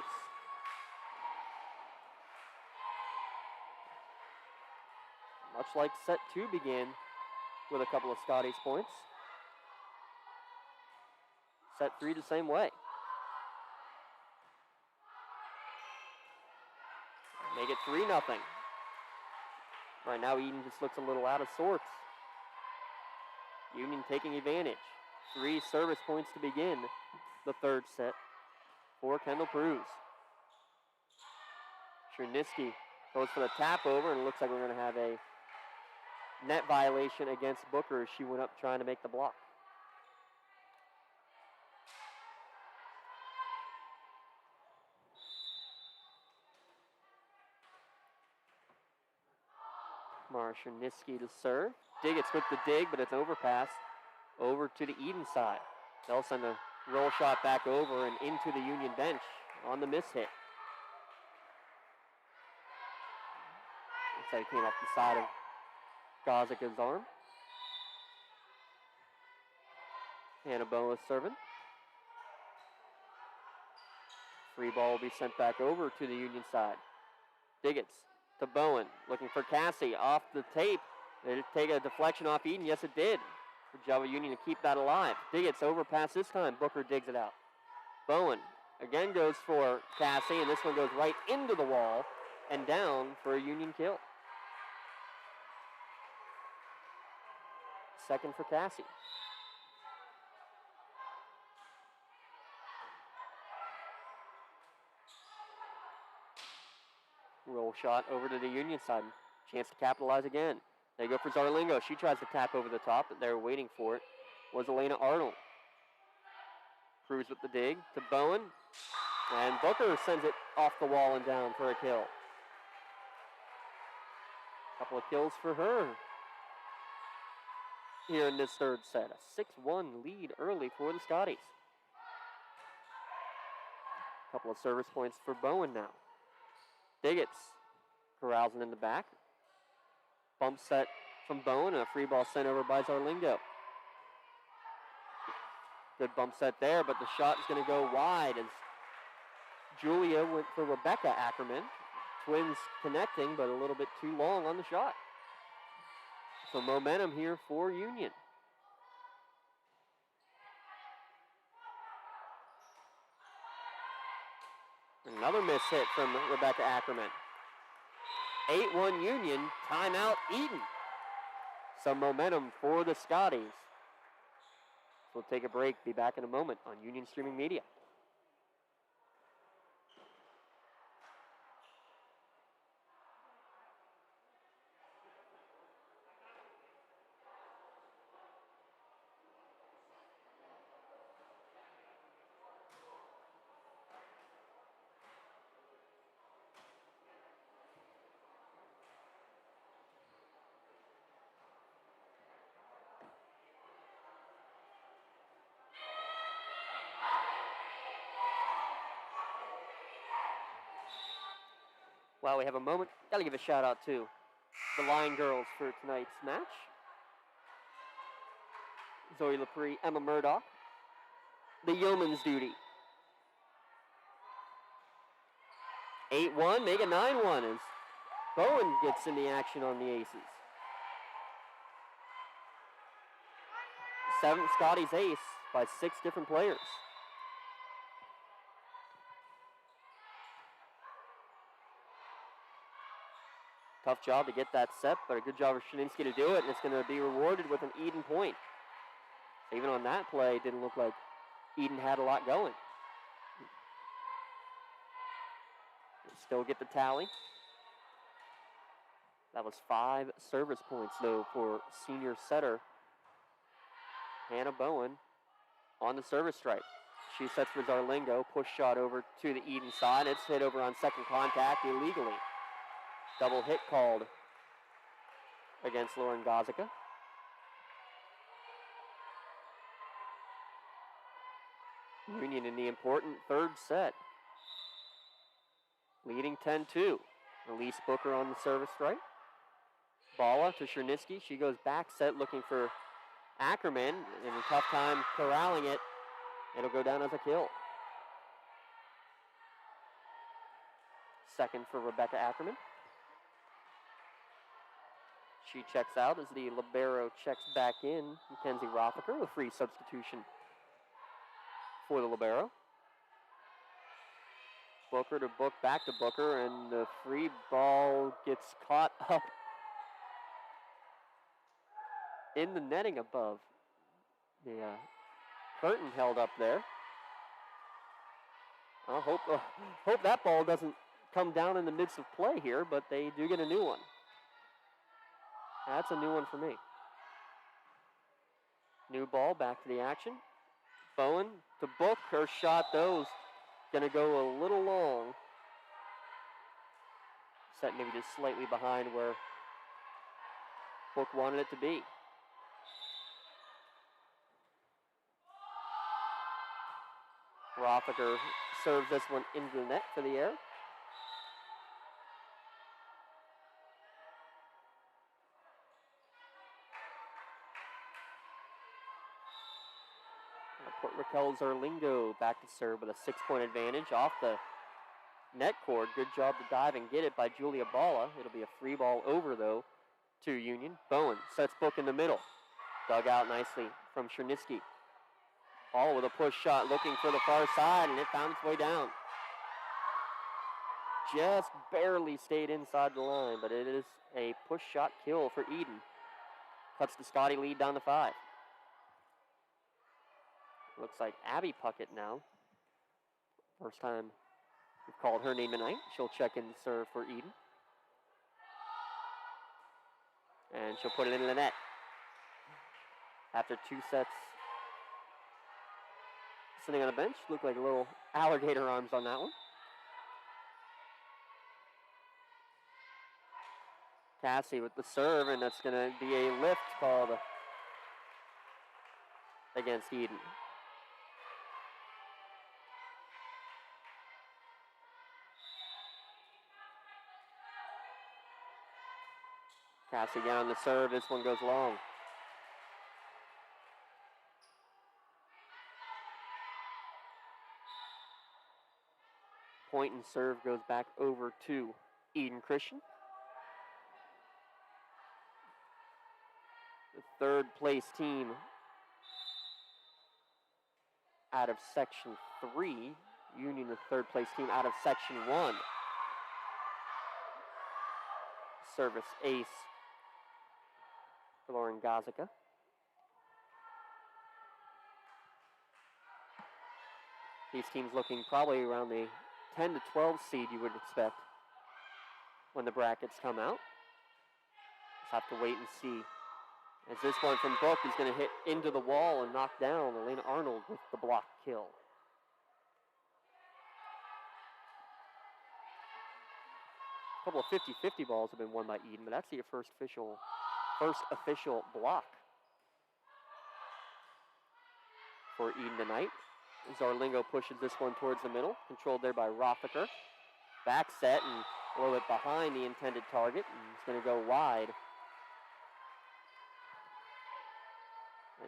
Much like set 2 began with a couple of Scotties points. Set 3 the same way. Make it 3-0. Right now Eden just looks a little out of sorts. Union taking advantage. 3 service points to begin the third set for Kendall Pruse. Chernisky goes for the tap over, and it looks like we're going to have a net violation against Booker as she went up trying to make the block. Marsha Niski to serve. Diggets with the dig, but it's overpass over to the Eden side. They'll send a roll shot back over and into the Union bench on the miss hit. Looks like it came off the side of Gozika's arm. Hannah Bowen serving. Free ball will be sent back over to the Union side. Diggets to Bowen, looking for Cassie off the tape. Did it take a deflection off Eden? Yes, it did. Good job of Union to keep that alive. Diggets overpass this time. Booker digs it out. Bowen again goes for Cassie, and this one goes right into the wall and down for a Union kill. Second for Cassie. Roll shot over to the Union side. Chance to capitalize again. They go for Zarlingo. She tries to tap over the top, but they're waiting for it. Was Elena Arnold. Pruse with the dig to Bowen. And Booker sends it off the wall and down for a kill. Couple of kills for her here in this third set. A 6-1 lead early for the Scotties. Couple of service points for Bowen now. Diggets carousing in the back. Bump set from Bowen, and a free ball sent over by Zarlingo. Good bump set there, but the shot is going to go wide as Julia went for Rebecca Ackerman. Twins connecting, but a little bit too long on the shot. So momentum here for Union. Another miss hit from Rebecca Ackerman. 8-1 Union, timeout Eden. Some momentum for the Scotties. We'll take a break, be back in a moment on Union Streaming Media. While we have a moment, got to give a shout out to the Lion Girls for tonight's match. Zoe Lepre, Emma Murdoch. The Yeoman's Duty. 8-1, make it 9-1 as Bowen gets in the action on the aces. 7th Scotty's ace by 6 different players. Tough job to get that set, but a good job for Shaninsky to do it, and it's going to be rewarded with an Eden point. Even on that play, it didn't look like Eden had a lot going. Still get the tally. That was 5 service points, though, for senior setter Hannah Bowen on the service strike. She sets for Zarlingo. Push shot over to the Eden side. It's hit over on second contact illegally. Double hit called against Lauren Gazica. Union in the important third set. Leading 10-2. Elise Booker on the service strike. Balla to Chernisky. She goes back set looking for Ackerman. In a tough time corralling it. It'll go down as a kill. Second for Rebecca Ackerman. She checks out as the libero checks back in. Mackenzie Rothacker, a free substitution for the libero. Booker to Book, back to Booker, and the free ball gets caught up in the netting above. The curtain held up there. I hope that ball doesn't come down in the midst of play here, but they do get a new one. That's a new one for me. New ball, back to the action. Bowen to Book. Her shot, though, is going to go a little long. Set maybe just slightly behind where Book wanted it to be. Rothacker serves this one into the net for the air. Put Raquel Zarlingo back to serve with a 6-point advantage off the net cord. Good job to dive and get it by Julia Balla. It'll be a free ball over, though, to Union. Bowen sets Book in the middle. Dug out nicely from Chernisky. Balla with a push shot looking for the far side, and it found its way down. Just barely stayed inside the line, but it is a push shot kill for Eden. Cuts the Scotty lead down to 5. Looks like Abby Puckett now. First time we've called her name tonight. She'll check in to serve for Eden. And she'll put it into the net. After 2 sets sitting on the bench. Looked like little alligator arms on that one. Cassie with the serve, and that's going to be a lift called against Eden. Cassie again on the serve. This one goes long. Point and serve goes back over to Eden Christian. The third place team out of Section 3. Union, the third place team out of Section 1. Service ace for Lauren Gazica. These teams looking probably around the 10 to 12 seed you would expect when the brackets come out. Just have to wait and see. As this one from Book is going to hit into the wall and knock down Elena Arnold with the block kill. A couple of 50-50 balls have been won by Eden, but that's the first official block for Eden tonight. Zarlingo pushes this one towards the middle, controlled there by Rothacker. Back set, and A little bit behind the intended target, and it's going to go wide.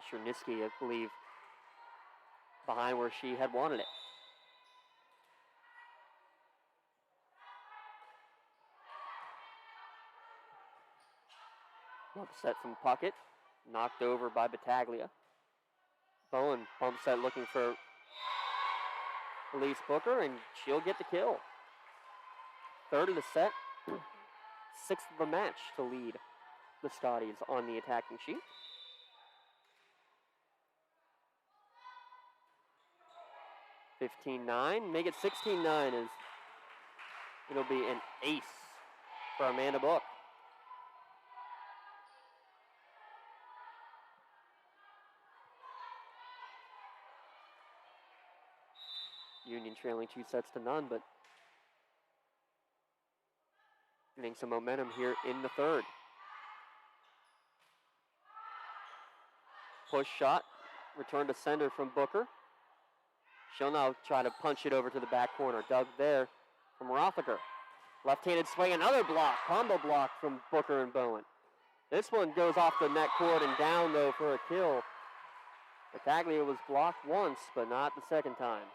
Cherniski, I believe, behind where she had wanted it. Upset from Puckett, knocked over by Battaglia. Bowen pump set looking for Elise Booker, and she'll get the kill. Third of the set, sixth of the match to lead the Scotties on the attacking sheet. $15-9, make it 16-9 as it'll be an ace for Amanda Book. Union trailing 2-0, but getting some momentum here in the third. Push shot, return to sender from Booker. She'll now try to punch it over to the back corner. Dug there from Rothacker. Left-handed swing, another block, combo block from Booker and Bowen. This one goes off the net cord and down, though, for a kill. Battaglia was blocked once, but not the second time.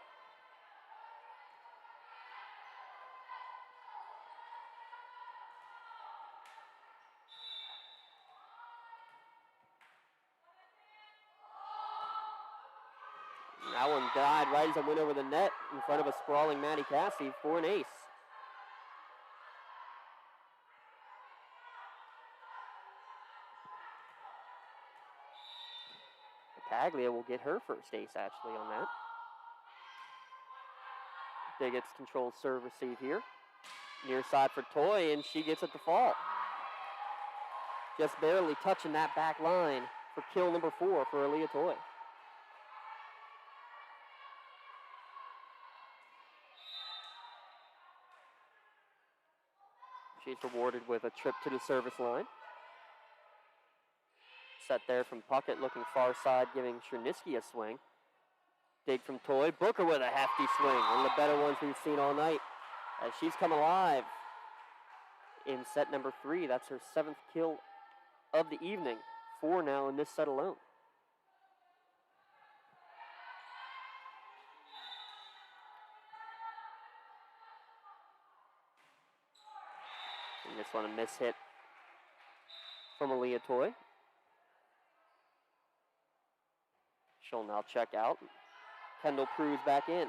That one died right as it went over the net in front of a sprawling Maddie Cassie for an ace. Battaglia will get her first ace, actually, on that. Diggett's controls serve receive here. Near side for Toy, and she gets it to fall. Just barely touching that back line for kill number 4 for Aaliyah Toy. She's rewarded with a trip to the service line. Set there from Puckett, looking far side, giving Cherniski a swing. Dig from Toy. Booker with a hefty swing. One of the better ones we've seen all night as she's come alive in set number 3. That's her 7th kill of the evening. 4 now in this set alone. And this one a miss hit from Aaliyah Toy. She'll now check out. Kendall Cruz back in.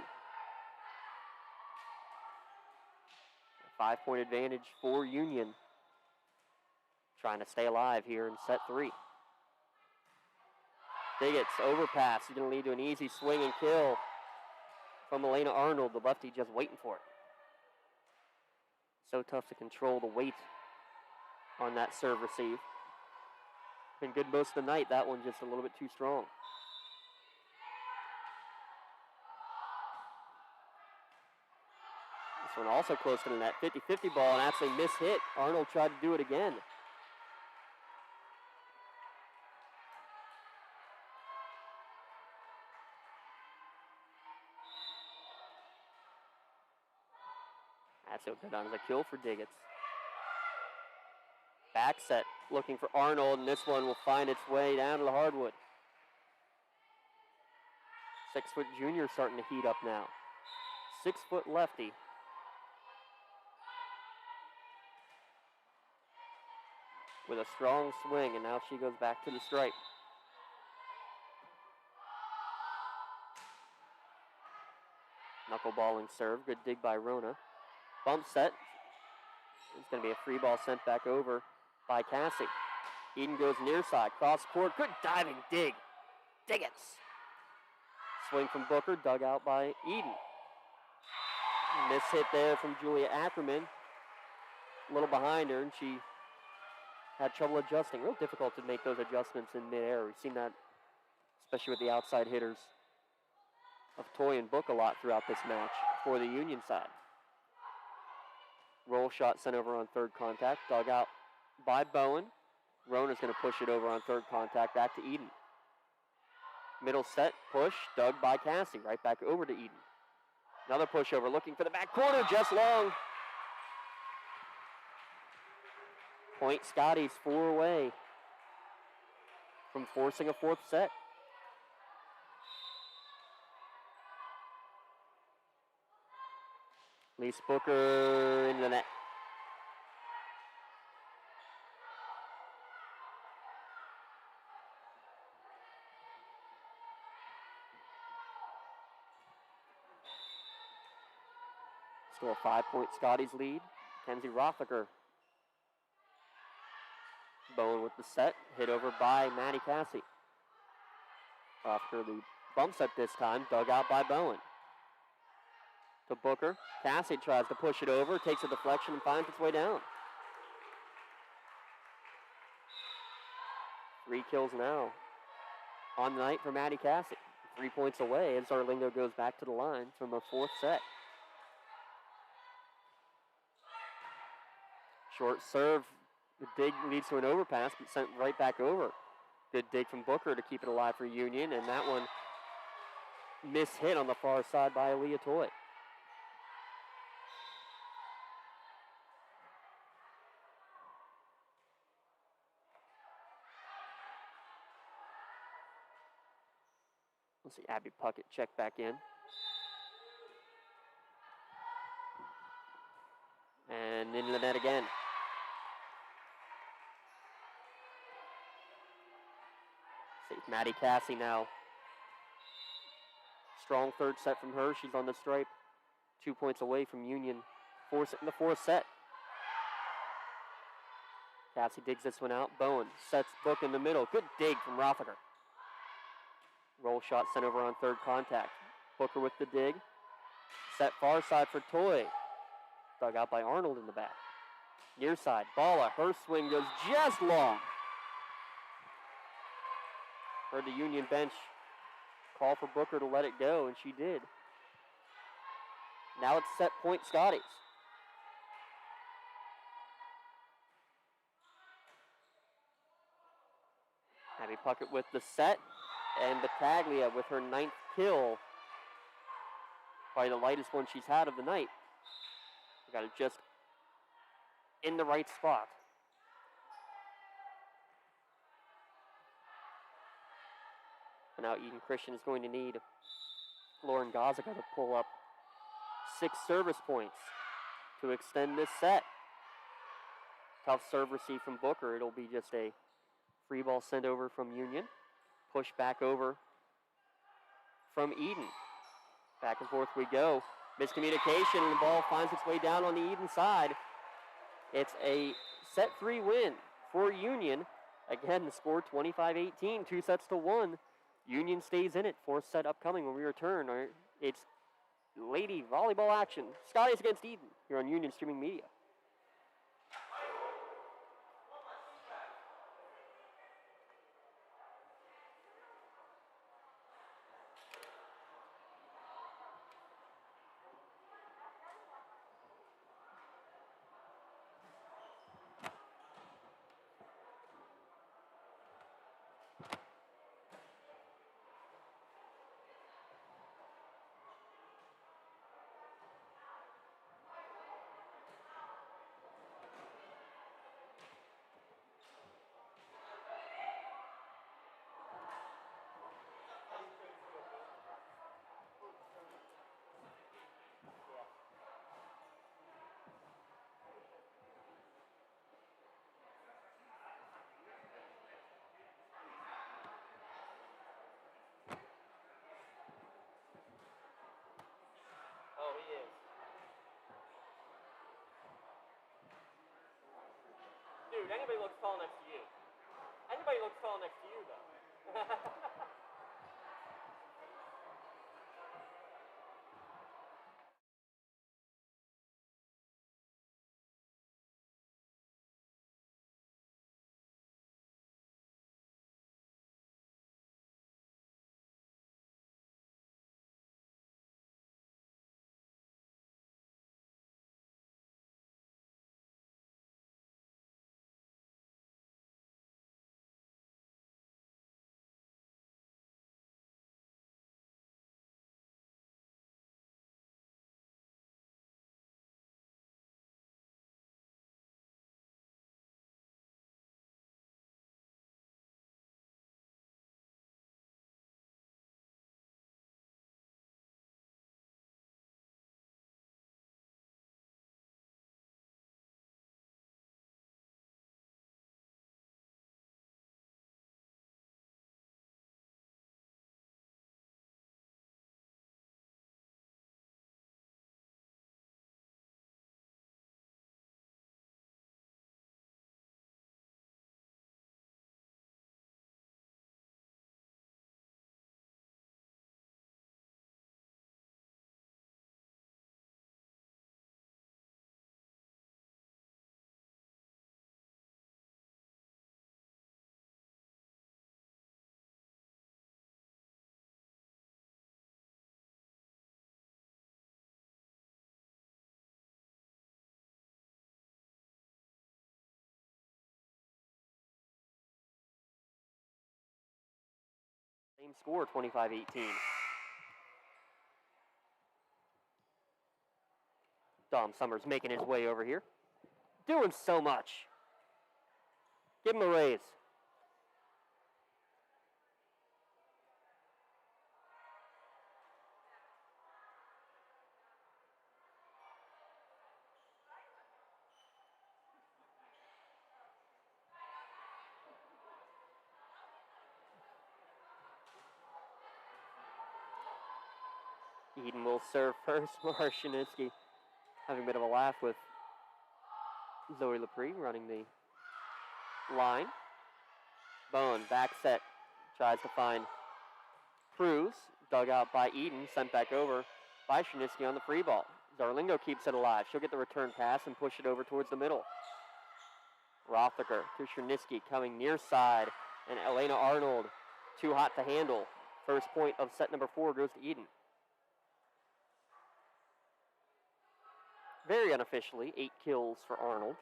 A 5-point advantage for Union. Trying to stay alive here in set 3. Diggett's overpass is going to lead to an easy swing and kill from Elena Arnold, the lefty just waiting for it. So tough to control the weight on that serve receive. Been good most of the night. That one just a little bit too strong. This one also close to the net. 50-50 ball and actually mishit. Arnold tried to do it again. That's what done as a kill for Diggett's. Back set, looking for Arnold, and this one will find its way down to the hardwood. 6-foot junior starting to heat up now. 6-foot lefty. With a strong swing, and now she goes back to the stripe. Knuckleballing serve, good dig by Rona. Bump set. It's going to be a free ball sent back over by Cassie. Eden goes near side, cross court, good diving dig. Diggett's. Swing from Booker, dug out by Eden. Miss hit there from Julia Ackerman. A little behind her, and she had trouble adjusting. Real difficult to make those adjustments in midair. We've seen that, especially with the outside hitters of Toy and Book a lot throughout this match for the Union side. Roll shot sent over on third contact, dug out by Bowen. Rona's going to push it over on third contact, back to Eden. Middle set, push, dug by Cassie, right back over to Eden. Another push over, looking for the back corner, just long. Point Scotties 4 away from forcing a fourth set. Lise Booker into the net. Still a 5-point Scotties lead. Kenzie Rothacker. Bowen with the set, hit over by Maddie Cassie. Rothacker the bump set this time, dug out by Bowen. To Booker. Cassie tries to push it over, takes a deflection and finds its way down. 3 kills now on the night for Maddie Cassie. 3 points away as Arlingo goes back to the line from a fourth set. Short serve. The dig leads to an overpass, but sent right back over. Good dig from Booker to keep it alive for Union, and that one mishit on the far side by Aaliyah Toy. Let's see, Abby Puckett check back in. And into the net again. See, Maddie Cassie now. Strong third set from her. She's on the stripe. 2 points away from Union. Force it in the fourth set. Cassie digs this one out. Bowen sets Book in the middle. Good dig from Rothacker. Roll shot sent over on third contact. Booker with the dig. Set far side for Toy. Dug out by Arnold in the back. Near side. Balla. Her swing goes just long. Heard the Union bench call for Booker to let it go, and she did. Now it's set point Scotties. Abby Puckett with the set, and Battaglia with her 9th kill. Probably the lightest one she's had of the night. Got it just in the right spot. And now Eden Christian is going to need Lauren Gazaga to pull up 6 service points to extend this set. Tough serve receive from Booker. It'll be just a free ball sent over from Union. Push back over from Eden. Back and forth we go. Miscommunication, and the ball finds its way down on the Eden side. It's a set 3 win for Union. Again, the score 25-18, 2 sets to 1. Union stays in it. 4th set upcoming when we return. It's lady volleyball action. Scotties against Eden here on Union Streaming Media. Oh, he is. Dude, anybody looks tall next to you. Anybody looks tall next to you, though. Game score, 25-18. Dom Summers making his way over here. Doing so much. Give him a raise. Eden will serve first. Marshansky having a bit of a laugh with Zoe Lepre running the line. Bowen back set. Tries to find Cruz. Dug out by Eden. Sent back over by Shinitsky on the free ball. Zarlingo keeps it alive. She'll get the return pass and push it over towards the middle. Rothacker to Shinitsky coming near side. And Elena Arnold too hot to handle. First point of set number 4 goes to Eden. Very unofficially, 8 kills for Arnold.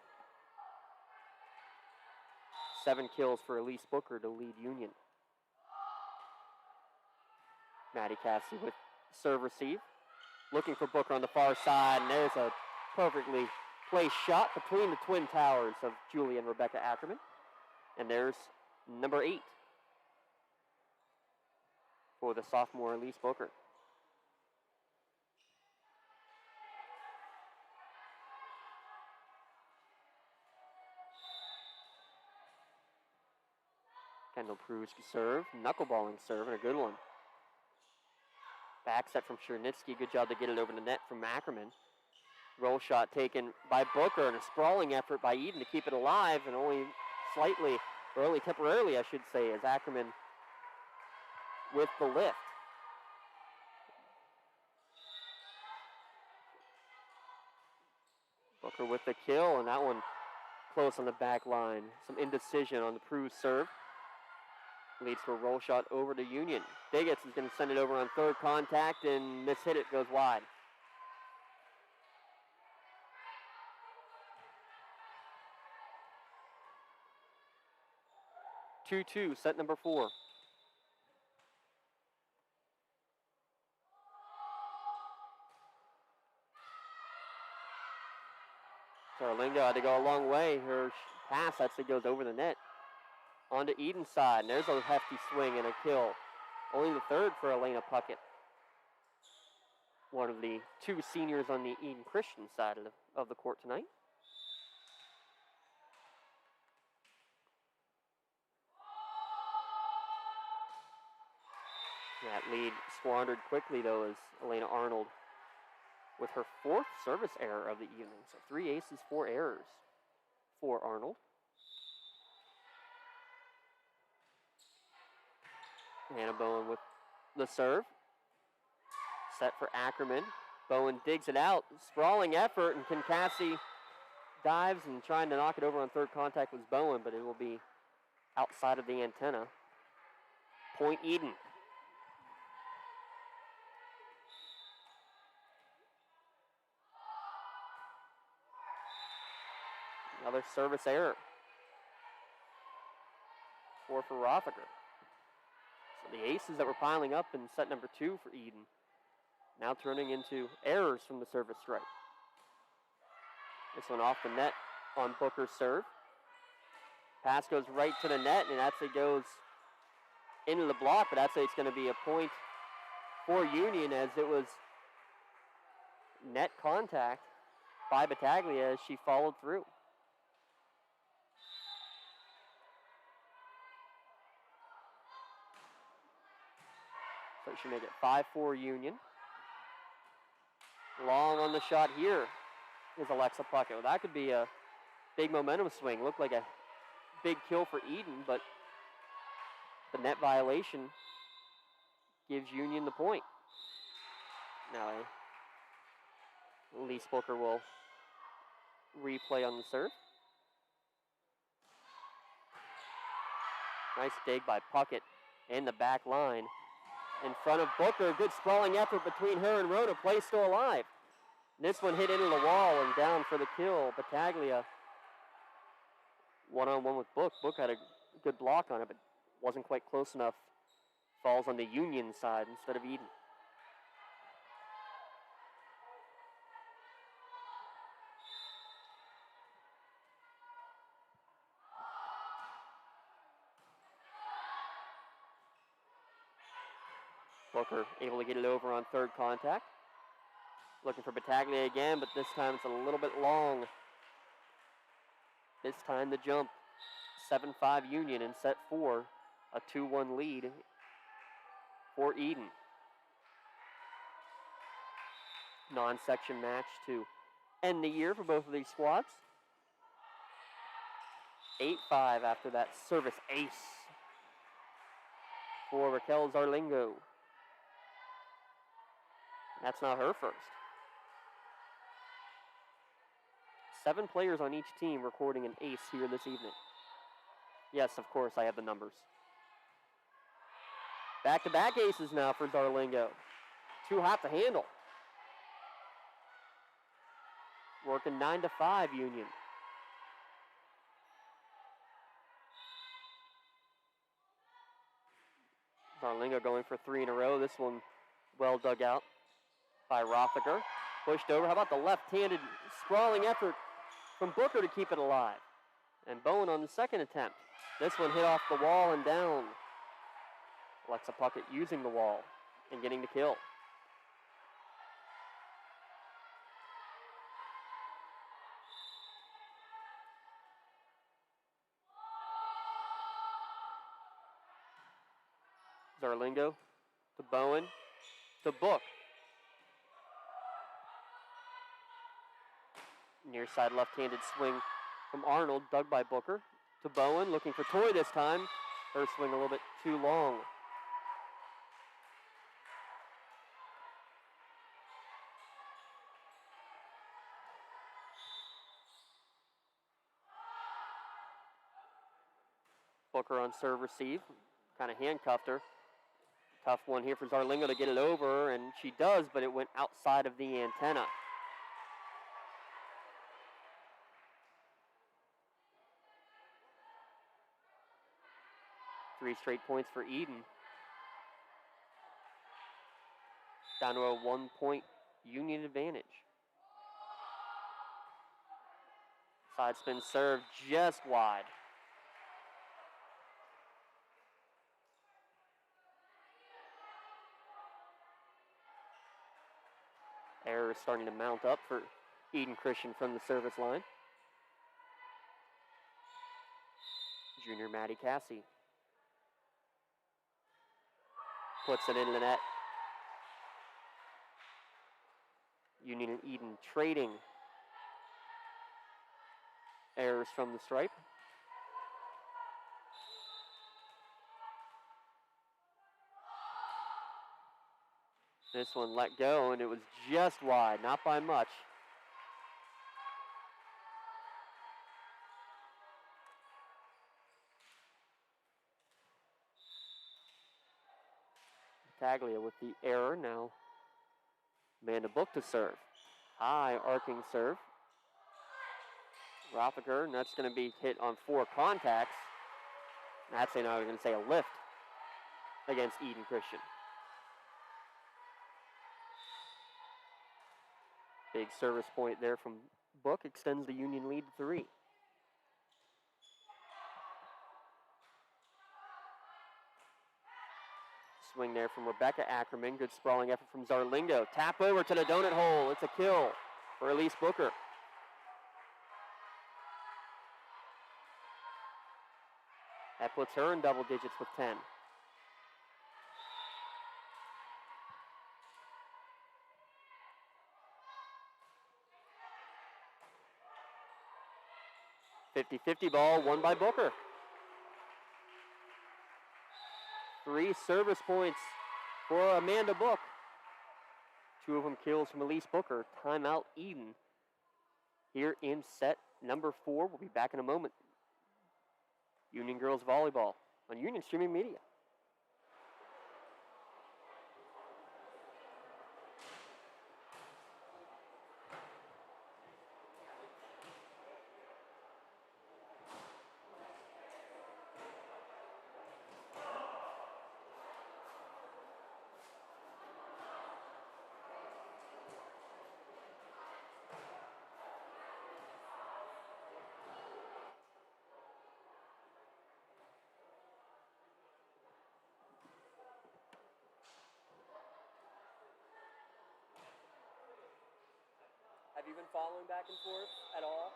7 kills for Elise Booker to lead Union. Maddie Cassie with serve receive. Looking for Booker on the far side, and there's a perfectly placed shot between the twin towers of Julia and Rebecca Ackerman. And there's number 8 for the sophomore Elise Booker. Kendall Cruz to serve. Knuckleballing serve, and a good one. Back set from Chernitsky. Good job to get it over the net from Ackerman. Roll shot taken by Booker, and a sprawling effort by Eden to keep it alive, and only slightly, or only temporarily, I should say, as Ackerman with the lift. Booker with the kill, and that one close on the back line. Some indecision on the Cruz serve. Leads to a roll shot over to Union. Diggets is going to send it over on third contact, and mishit it, goes wide. Two, set number 4. Zarlingo had to go a long way. Her pass actually goes over the net. On to Eden's side, and there's a hefty swing and a kill. Only the 3rd for Elena Puckett. One of the 2 seniors on the Eden Christian side of the court tonight. That lead squandered quickly, though, as Elena Arnold with her 4th service error of the evening. So 3 aces, 4 errors for Arnold. Hannah Bowen with the serve. Set for Ackerman. Bowen digs it out. Sprawling effort, and Kinkassi dives and trying to knock it over on third contact was Bowen, but it will be outside of the antenna. Point Eden. Another service error. 4 for Rothacker. So the aces that were piling up in set number 2 for Eden now turning into errors from the service strike. This one off the net on Booker's serve. Pass goes right to the net, and actually goes into the block, but actually it's going to be a point for Union, as it was net contact by Battaglia as she followed through. So it should make it 5-4 Union. Long on the shot here is Alexa Puckett. Well, that could be a big momentum swing. Looked like a big kill for Eden, but the net violation gives Union the point. Now, Elise Booker will replay on the serve. Nice dig by Puckett in the back line. In front of Booker, good sprawling effort between her and Rhoda. Play still alive. This one hit into the wall and down for the kill. Battaglia one-on-one with Book. Book had a good block on it, but wasn't quite close enough falls on the Union side instead of Eden. Booker able to get it over on third contact. Looking for Battaglia again, but this time it's a little bit long. This time the jump. 7-5 Union in set 4. A 2-1 lead for Eden. Non-section match to end the year for both of these squads. 8-5 after that service ace for Raquel Zarlingo. That's not her first. 7 players on each team recording an ace here this evening. Yes, of course, I have the numbers. Back-to-back aces now for Zarlingo. Too hot to handle. Working 9-5 Union. Zarlingo going for 3 in a row. This one well dug out by Rothacker. Pushed over. How about the left-handed sprawling effort from Booker to keep it alive? And Bowen on the second attempt. This one hit off the wall and down. Alexa Puckett using the wall and getting the kill. Zarlingo to Bowen to Book. Near side left-handed swing from Arnold, dug by Booker. To Bowen, looking for Toy this time. Her swing a little bit too long. Booker on serve receive. Kind of handcuffed her. Tough one here for Zarlingo to get it over, and she does, but it went outside of the antenna. Three straight points for Eden. Down to a 1-point Union advantage. Side spin serve just wide. Error is starting to mount up for Eden Christian from the service line. Junior Maddie Cassie puts it in the net. Union and Eden trading errors from the stripe. This one let go, and it was just wide, not by much. Taglia with the error now. Amanda Book to serve. High arcing serve. Rothacker, and that's going to be hit on 4 contacts. Actually, now we're going to say a lift against Eden Christian. Big service point there from Book, extends the Union lead to 3. Swing there from Rebecca Ackerman. Good sprawling effort from Zarlingo. Tap over to the donut hole. It's a kill for Elise Booker. That puts her in double digits with 10. .50-50 ball won by Booker. 3 service points for Amanda Book. 2 of them kills from Elise Booker. Timeout Eden here in set number 4. We'll be back in a moment. Union Girls Volleyball on Union Streaming Media. Have you been following back and forth at all?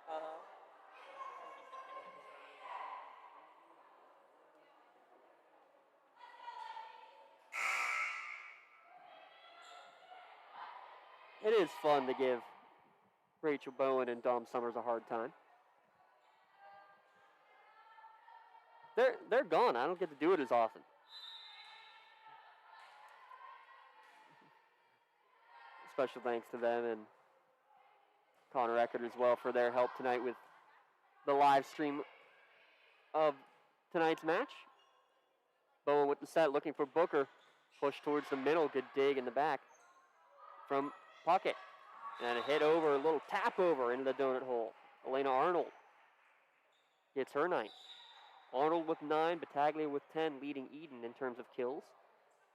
Uh-huh. It is fun to give Rachel Bowen and Dom Summers a hard time. They're gone. I don't get to do it as often. Special thanks to them and Connor Eckert as well for their help tonight with the live stream of tonight's match. Bowen with the set, looking for Booker. Push towards the middle. Good dig in the back from Puckett. And a hit over, a little tap over into the donut hole. Elena Arnold gets her 9th. Arnold with 9, Battaglia with 10, leading Eden in terms of kills.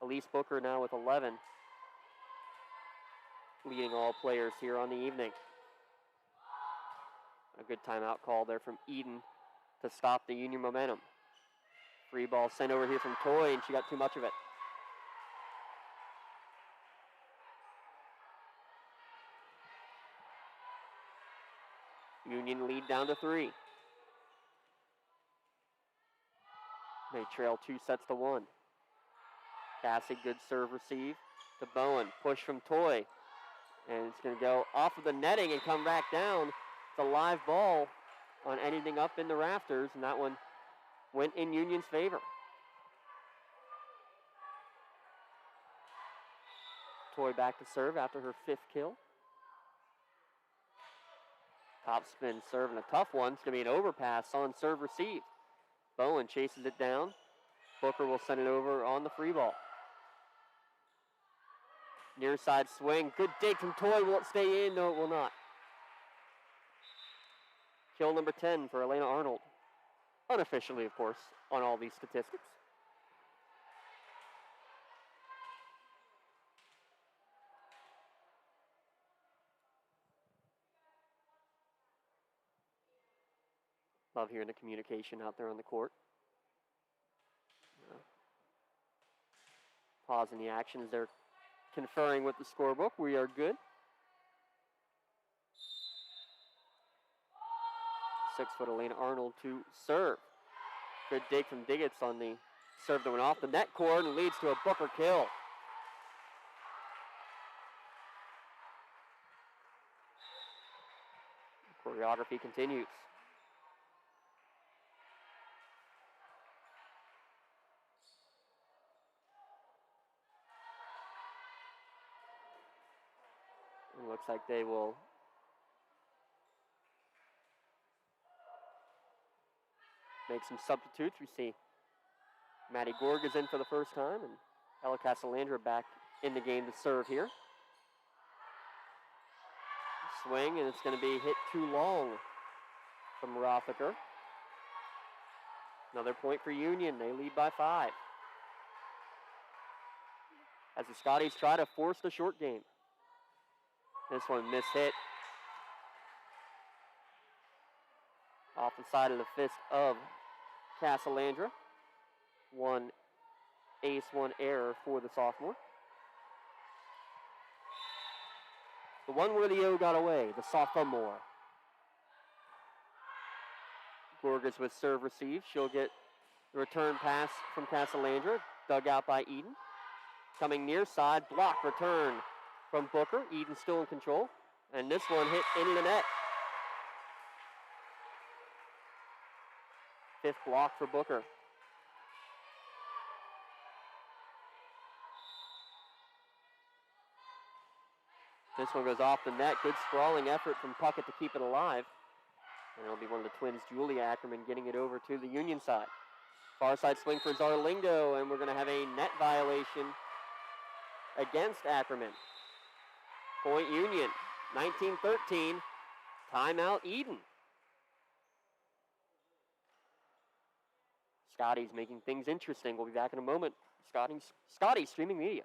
Elise Booker now with 11, leading all players here on the evening. A good timeout call there from Eden to stop the Union momentum. Free ball sent over here from Toy, and she got too much of it. Union lead down to 3. They trail 2 sets to 1. Cassie, good serve receive to Bowen. Push from Toy. And it's going to go off of the netting and come back down. It's a live ball on anything up in the rafters, and that one went in Union's favor. Toy back to serve after her 5th kill. Top spin serve and a tough one. It's going to be an overpass on serve receive. Bowen chases it down. Booker will send it over on the free ball. Near side swing. Good dig from Toy. Will it stay in? No, it will not. Kill number 10 for Elena Arnold. Unofficially, of course, on all these statistics. Love hearing the communication out there on the court. Pausing the action as they're conferring with the scorebook. We are good. 6-foot Elena Arnold to serve. Good dig from Diggets on the serve that went off the net cord and leads to a Booker kill. Choreography continues. It looks like they will make some substitutes. We see Maddie Gorg is in for the first time, and Ella Casalandra back in the game to serve here. Swing, and it's going to be hit too long from Rothaker. Another point for Union. They lead by 5. As the Scotties try to force the short game. This one mishit. Off the side of the fist of Casalandra. 1 ace, 1 error for the sophomore. The one where the O got away, the sophomore. Gorgas with serve receive. She'll get the return pass from Casalandra, dug out by Eden. Coming near side, block return from Booker. Eden still in control. And this one hit into the net. 5th block for Booker. This one goes off the net. Good sprawling effort from Puckett to keep it alive. And it'll be one of the twins, Julia Ackerman, getting it over to the Union side. Far side swing for Zarlingo, and we're going to have a net violation against Ackerman. Point Union, 19-13. Timeout Eden. Scotty's making things interesting. We'll be back in a moment. Scotty streaming media.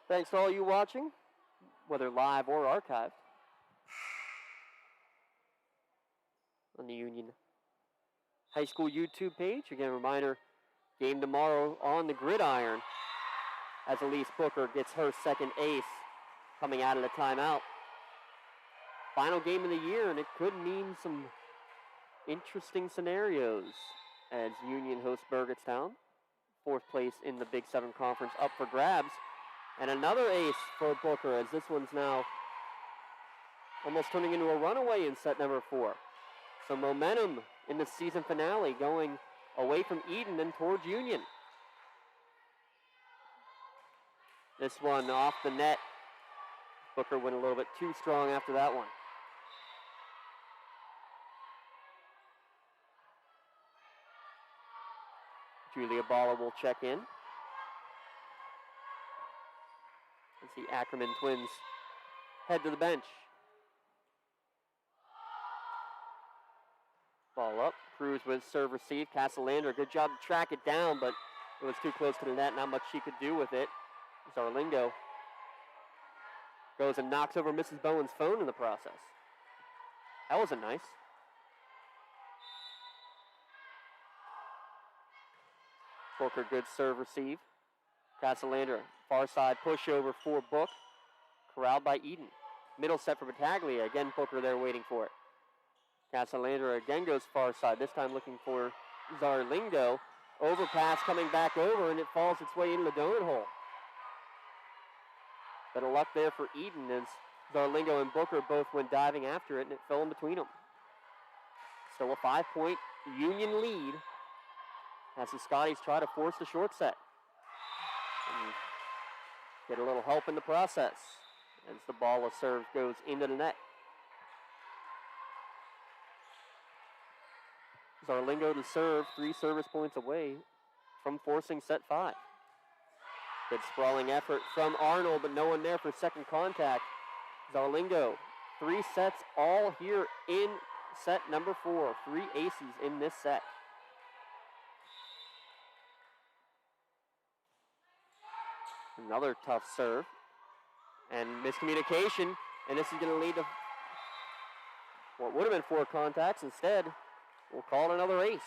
Thanks to all you watching, whether live or archived, on the Union High School YouTube page. Again, a reminder, game tomorrow on the gridiron as Elise Booker gets her second ace coming out of the timeout. Final game of the year, and it could mean some interesting scenarios as Union hosts Burgettstown. Fourth place in the Big 7 Conference up for grabs. And another ace for Booker, as this one's now almost turning into a runaway in set number 4. So momentum in the season finale going away from Eden and towards Union. This one off the net. Booker went a little bit too strong after that one. Julia Baller will check in as the Ackerman twins head to the bench. Ball up. Cruz with serve receive. Casalandra, good job to track it down, but it was too close to the net. Not much she could do with it. Zarlingo goes and knocks over Mrs. Bowen's phone in the process. That wasn't nice. Booker, good serve receive. Casalandra, far side pushover for Book. Corralled by Eden. Middle set for Battaglia. Again, Booker there waiting for it. Casalandra again goes far side, this time looking for Zarlingo. Overpass coming back over, and it falls its way into the donut hole. Bit of luck there for Eden as Zarlingo and Booker both went diving after it, and it fell in between them. Still a 5-point Union lead as the Scotties try to force the short set. And get a little help in the process as the ball of serve goes into the net. Zarlingo to serve, 3 service points away from forcing set 5. Good sprawling effort from Arnold, but no one there for second contact. Zarlingo, 3 sets all here in set number 4. 3 aces in this set. Another tough serve. And miscommunication, and this is going to lead to what would have been 4 contacts. Instead, we'll call it another ace.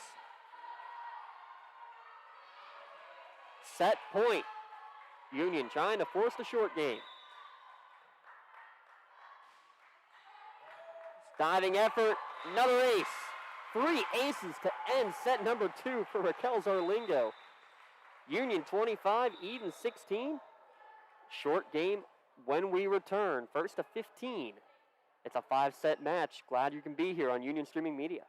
Set point. Union trying to force the short game. Diving effort, another ace. 3 aces to end set number 2 for Raquel Zarlingo. Union 25, Eden 16. Short game when we return. First to 15. It's a 5-set match. Glad you can be here on Union Streaming Media.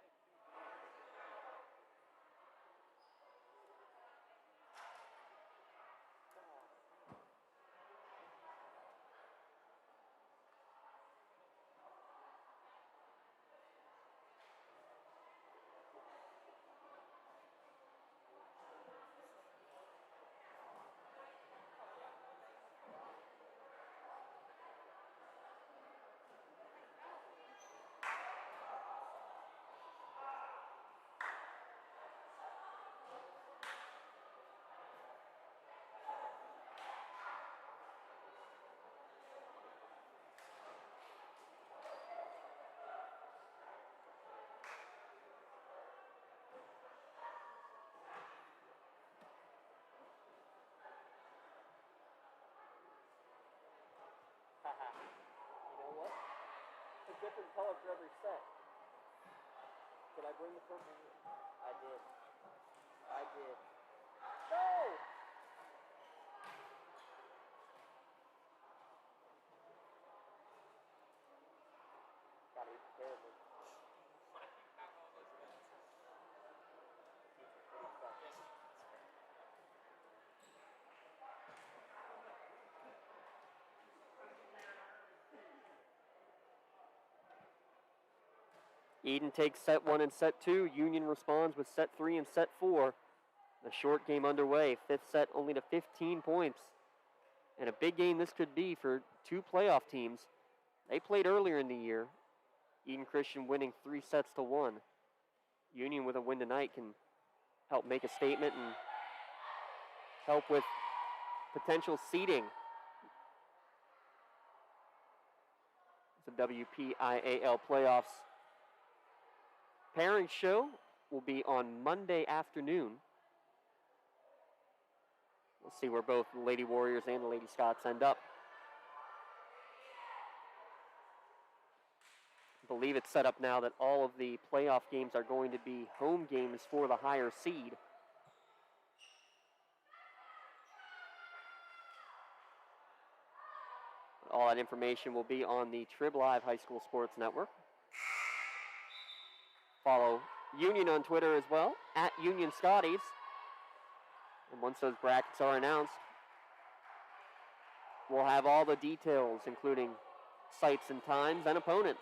You know what? It's a different color for every set. Did I bring the purple? I did. I did. No! Gotta be prepared. Eden takes set 1 and set 2. Union responds with set 3 and set 4. The short game underway. 5th set only to 15 points. And a big game this could be for 2 playoff teams. They played earlier in the year. Eden Christian winning 3 sets to 1. Union with a win tonight can help make a statement and help with potential seeding WPIAL playoffs. Pairing show will be on Monday afternoon. We'll see where both the Lady Warriors and the Lady Scots end up. I believe it's set up now that all of the playoff games are going to be home games for the higher seed. All that information will be on the Trib Live High School Sports Network. Follow Union on Twitter as well, at Union Scotties. And once those brackets are announced, we'll have all the details, including sites and times and opponents.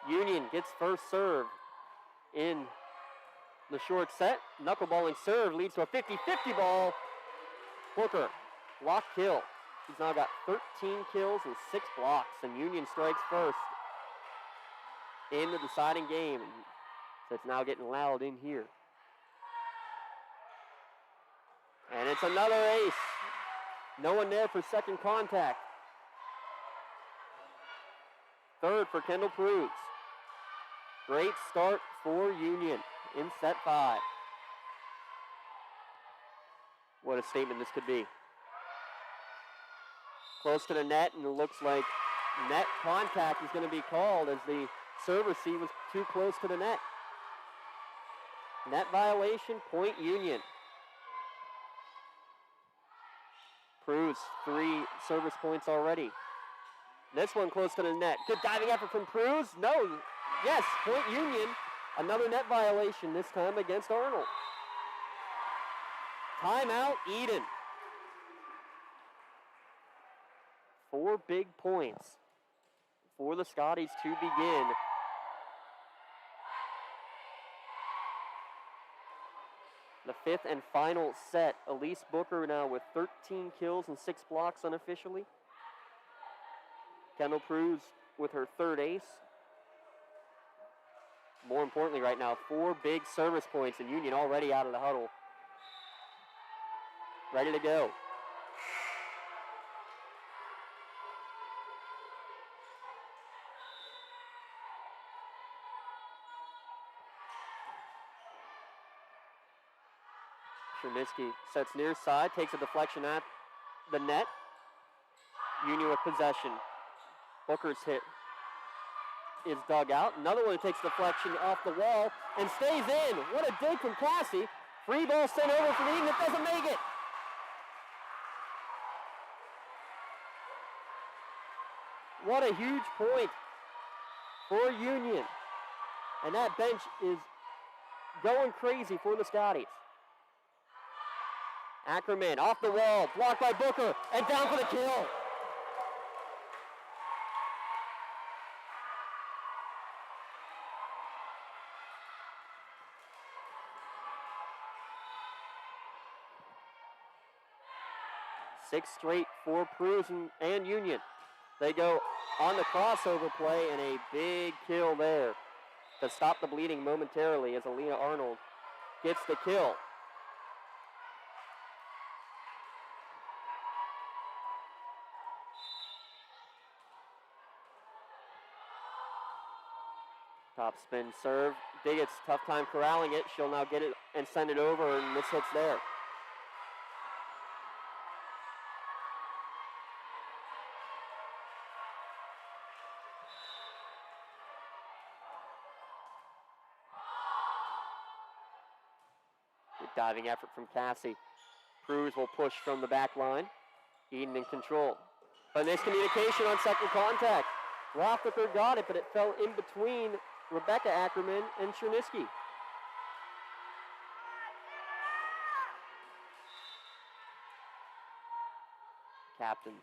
Union gets first serve in the short set. Knuckleballing serve leads to a 50-50 ball. Booker, block kill. He's now got 13 kills and 6 blocks, and Union strikes first in the deciding game. So it's now getting loud in here. And it's another ace. No one there for second contact. Third for Kendall Prudes. Great start for Union in set 5. What a statement this could be. Close to the net, and it looks like net contact is going to be called as the server C was too close to the net. Net violation, point Union. Prudes, 3 service points already. This one close to the net. Good diving effort from Prudes. No. Yes, point Union. Another net violation, this time against Arnold. Timeout, Eden. 4 big points for the Scotties to begin. The 5th and final set. Elise Booker now with 13 kills and 6 blocks unofficially. Kendall Prudes with her 3rd ace. More importantly right now, 4 big service points, and Union already out of the huddle. Ready to go. Chernisky sets near side, takes a deflection at the net. Union with possession. Booker's hit is dug out. Another one that takes deflection off the wall and stays in. What a dig from Cassie. Free ball sent over for the Eden. It doesn't make it. What a huge point for Union. And that bench is going crazy for the Scotties. Ackerman off the wall, blocked by Booker, and down for the kill. Six straight for Prudes and Union. They go on the crossover play, and a big kill there to stop the bleeding momentarily as Alina Arnold gets the kill. Top spin serve. Diggett's tough time corralling it. She'll now get it and send it over, and this hits there. Good diving effort from Cassie. Prudes will push from the back line. Eden in control. But miscommunication on second contact. Rotherford got it, but it fell in between Rebecca Ackerman and Chernisky. Captain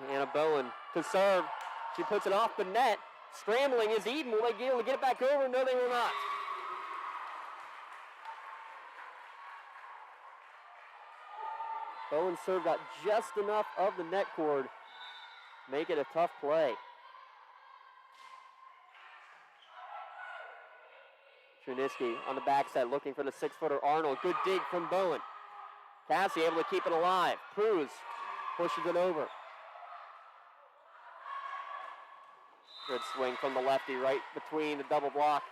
Hannah Bowen to serve. She puts it off the net. Scrambling is Eden. Will they be able to get it back over? No, they will not. Bowen's serve got just enough of the net cord. Make it a tough play. Chernisky on the backside looking for the 6-footer Arnold. Good dig from Bowen. Cassie able to keep it alive. Prudes pushes it over. Good swing from the lefty right between the double block.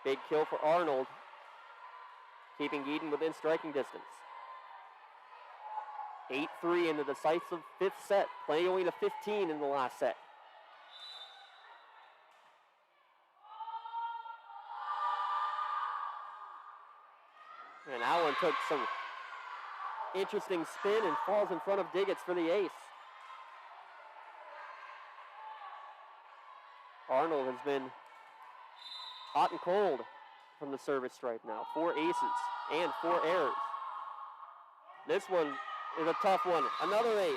Big kill for Arnold, keeping Eden within striking distance. 8-3 in the decisive fifth set, playing only to 15 in the last set. And that one took some interesting spin and falls in front of Diggets for the ace. Arnold has been hot and cold from the service stripe now. 4 aces and 4 errors. This one is a tough one. Another ace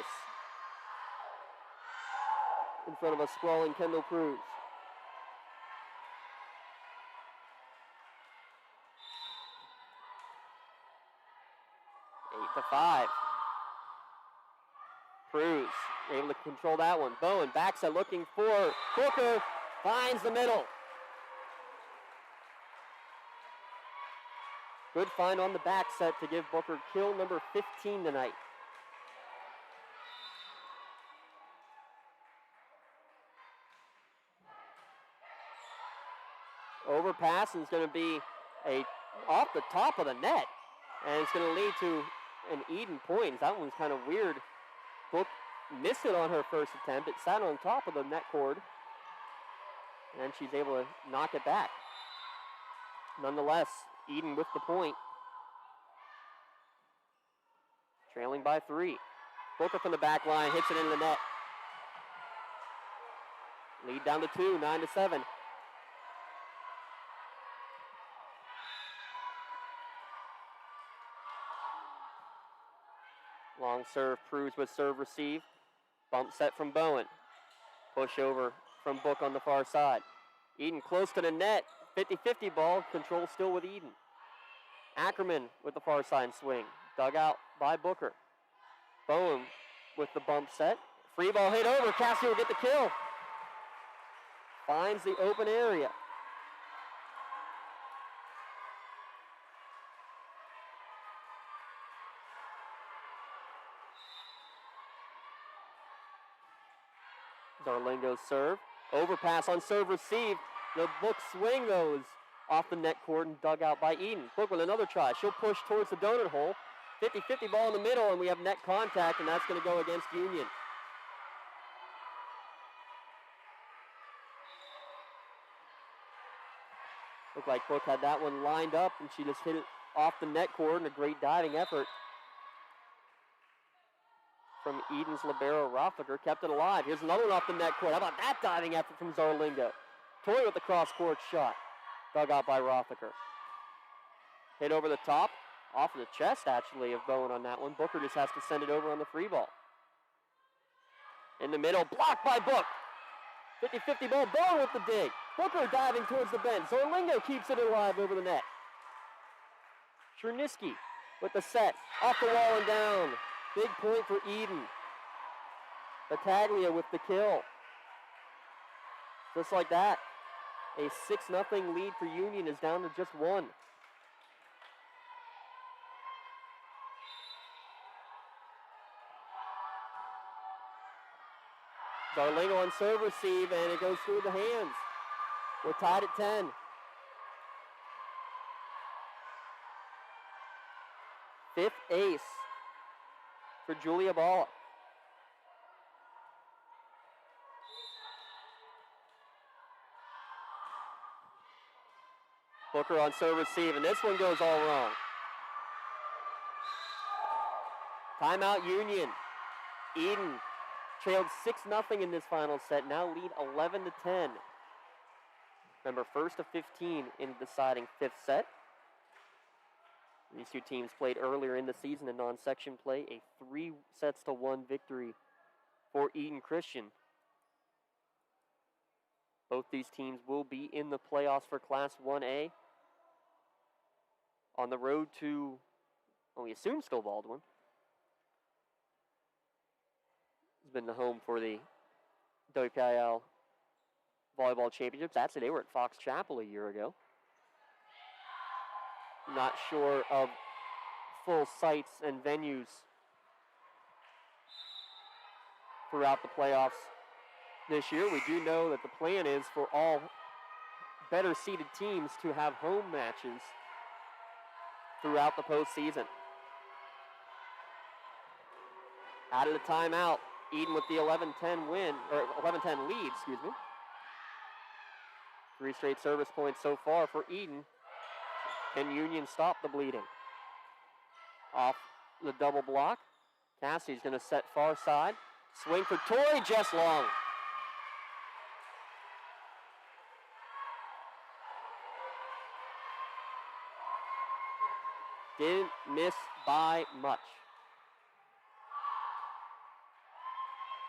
in front of a sprawling Kendall Cruz. 8-5. Cruz able to control that one. Bowen backs it, looking for Booker, finds the middle. Good find on the back set to give Booker kill number 15 tonight. Overpass, and it's going to be off the top of the net. And it's going to lead to an Eden point. That one's kind of weird. Book missed it on her first attempt. It sat on top of the net cord. And she's able to knock it back. Nonetheless, Eden with the point. Trailing by 3. Booker from the back line, hits it into the net. Lead down to 2, 9-7. Long serve, Cruz with serve receive. Bump set from Bowen. Push over from Book on the far side. Eden close to the net. 50-50 ball. Control still with Eden. Ackerman with the far side swing. Dug out by Booker. Bowen with the bump set. Free ball hit over. Cassie will get the kill. Finds the open area. Zarlingo's serve. Overpass on serve receive. The Book swing those off the net cord and dug out by Eden. Book with another try. She'll push towards the donut hole. 50-50 ball in the middle, and we have net contact, and that's going to go against Union. Looked like Book had that one lined up, and she just hit it off the net cord in a great diving effort from Eden's libero, Rothacker. Kept it alive. Here's another one off the net cord. How about that diving effort from Zarlingo? Toy with the cross-court shot. Dug out by Rothacker. Hit over the top. Off of the chest, actually, of Bowen on that one. Booker just has to send it over on the free ball. In the middle, blocked by Book. 50-50 ball, Bowen with the dig. Booker diving towards the bench. Zarlingo keeps it alive over the net. Chernisky with the set. Off the wall and down. Big point for Eden. Battaglia with the kill. Just like that, a 6-0 lead for Union is down to just 1. Zarlingo on serve receive, and it goes through the hands. We're tied at 10. Fifth ace for Julia Ball. Booker on serve receive, and this one goes all wrong. Timeout Union. Eden trailed 6-0 in this final set, now lead 11-10. Remember, first of 15 in the deciding fifth set. These two teams played earlier in the season in non-section play, a 3-1 victory for Eden Christian. Both these teams will be in the playoffs for Class 1A on the road to, well, we assume still Baldwin. It's been the home for the WPIL Volleyball Championships. Actually, they were at Fox Chapel a year ago. Not sure of full sites and venues throughout the playoffs this year. We do know that the plan is for all better seeded teams to have home matches throughout the postseason. Out of the timeout, Eden with the 11-10 win, or 11-10 lead, excuse me. 3 straight service points so far for Eden. Can Union stop the bleeding? Off the double block. Cassie's going to set far side. Swing for Tori, just long. Didn't miss by much.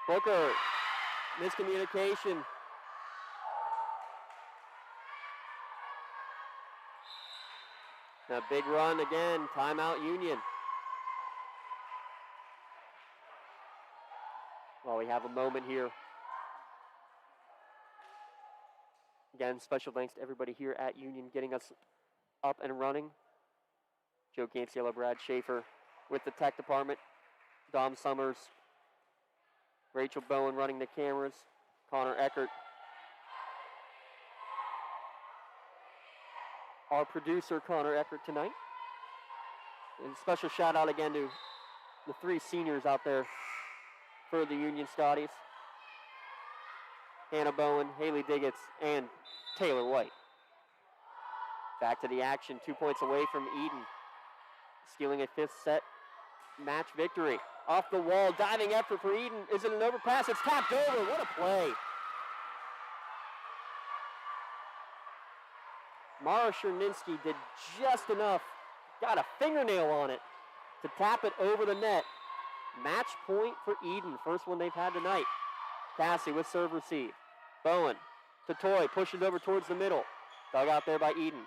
Booker, miscommunication. A big run again, timeout Union. Well, we have a moment here. Again, special thanks to everybody here at Union getting us up and running. Joe Canciello, Brad Schaefer with the tech department. Dom Summers, Rachel Bowen running the cameras. Connor Eckert, our producer, Connor Eckert, tonight. And a special shout out again to the 3 seniors out there for the Union Scotties. Hannah Bowen, Haley Diggets, and Taylor White. Back to the action, 2 points away from Eden. Stealing a 5th set match victory. Off the wall, diving effort for Eden. Is it an overpass? It's tapped over. What a play. Mara Cherninsky did just enough, got a fingernail on it to tap it over the net. Match point for Eden, first one they've had tonight. Cassie with serve receive. Bowen to Toy, pushes over towards the middle. Dug out there by Eden.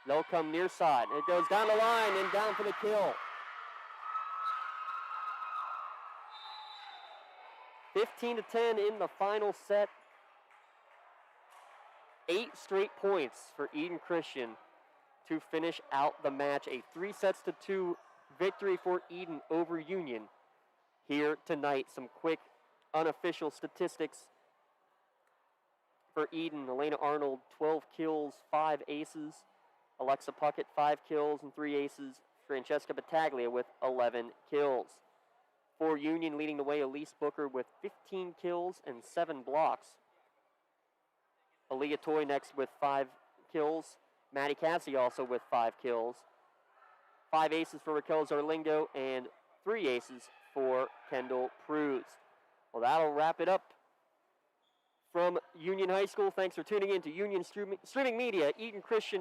They'll come near side. It goes down the line and down for the kill. 15-10 in the final set. 8 straight points for Eden Christian to finish out the match. A 3-2 victory for Eden over Union here tonight. Some quick unofficial statistics for Eden. Elena Arnold, 12 kills, 5 aces. Alexa Puckett, 5 kills and 3 aces. Francesca Battaglia with 11 kills. For Union, leading the way, Elise Booker with 15 kills and 7 blocks. Aaliyah Toy next with 5 kills. Maddie Cassie also with 5 kills. 5 aces for Raquel Zarlingo and 3 aces for Kendall Pruz. Well, that'll wrap it up from Union High School. Thanks for tuning in to Union Streaming Media, Eden Christian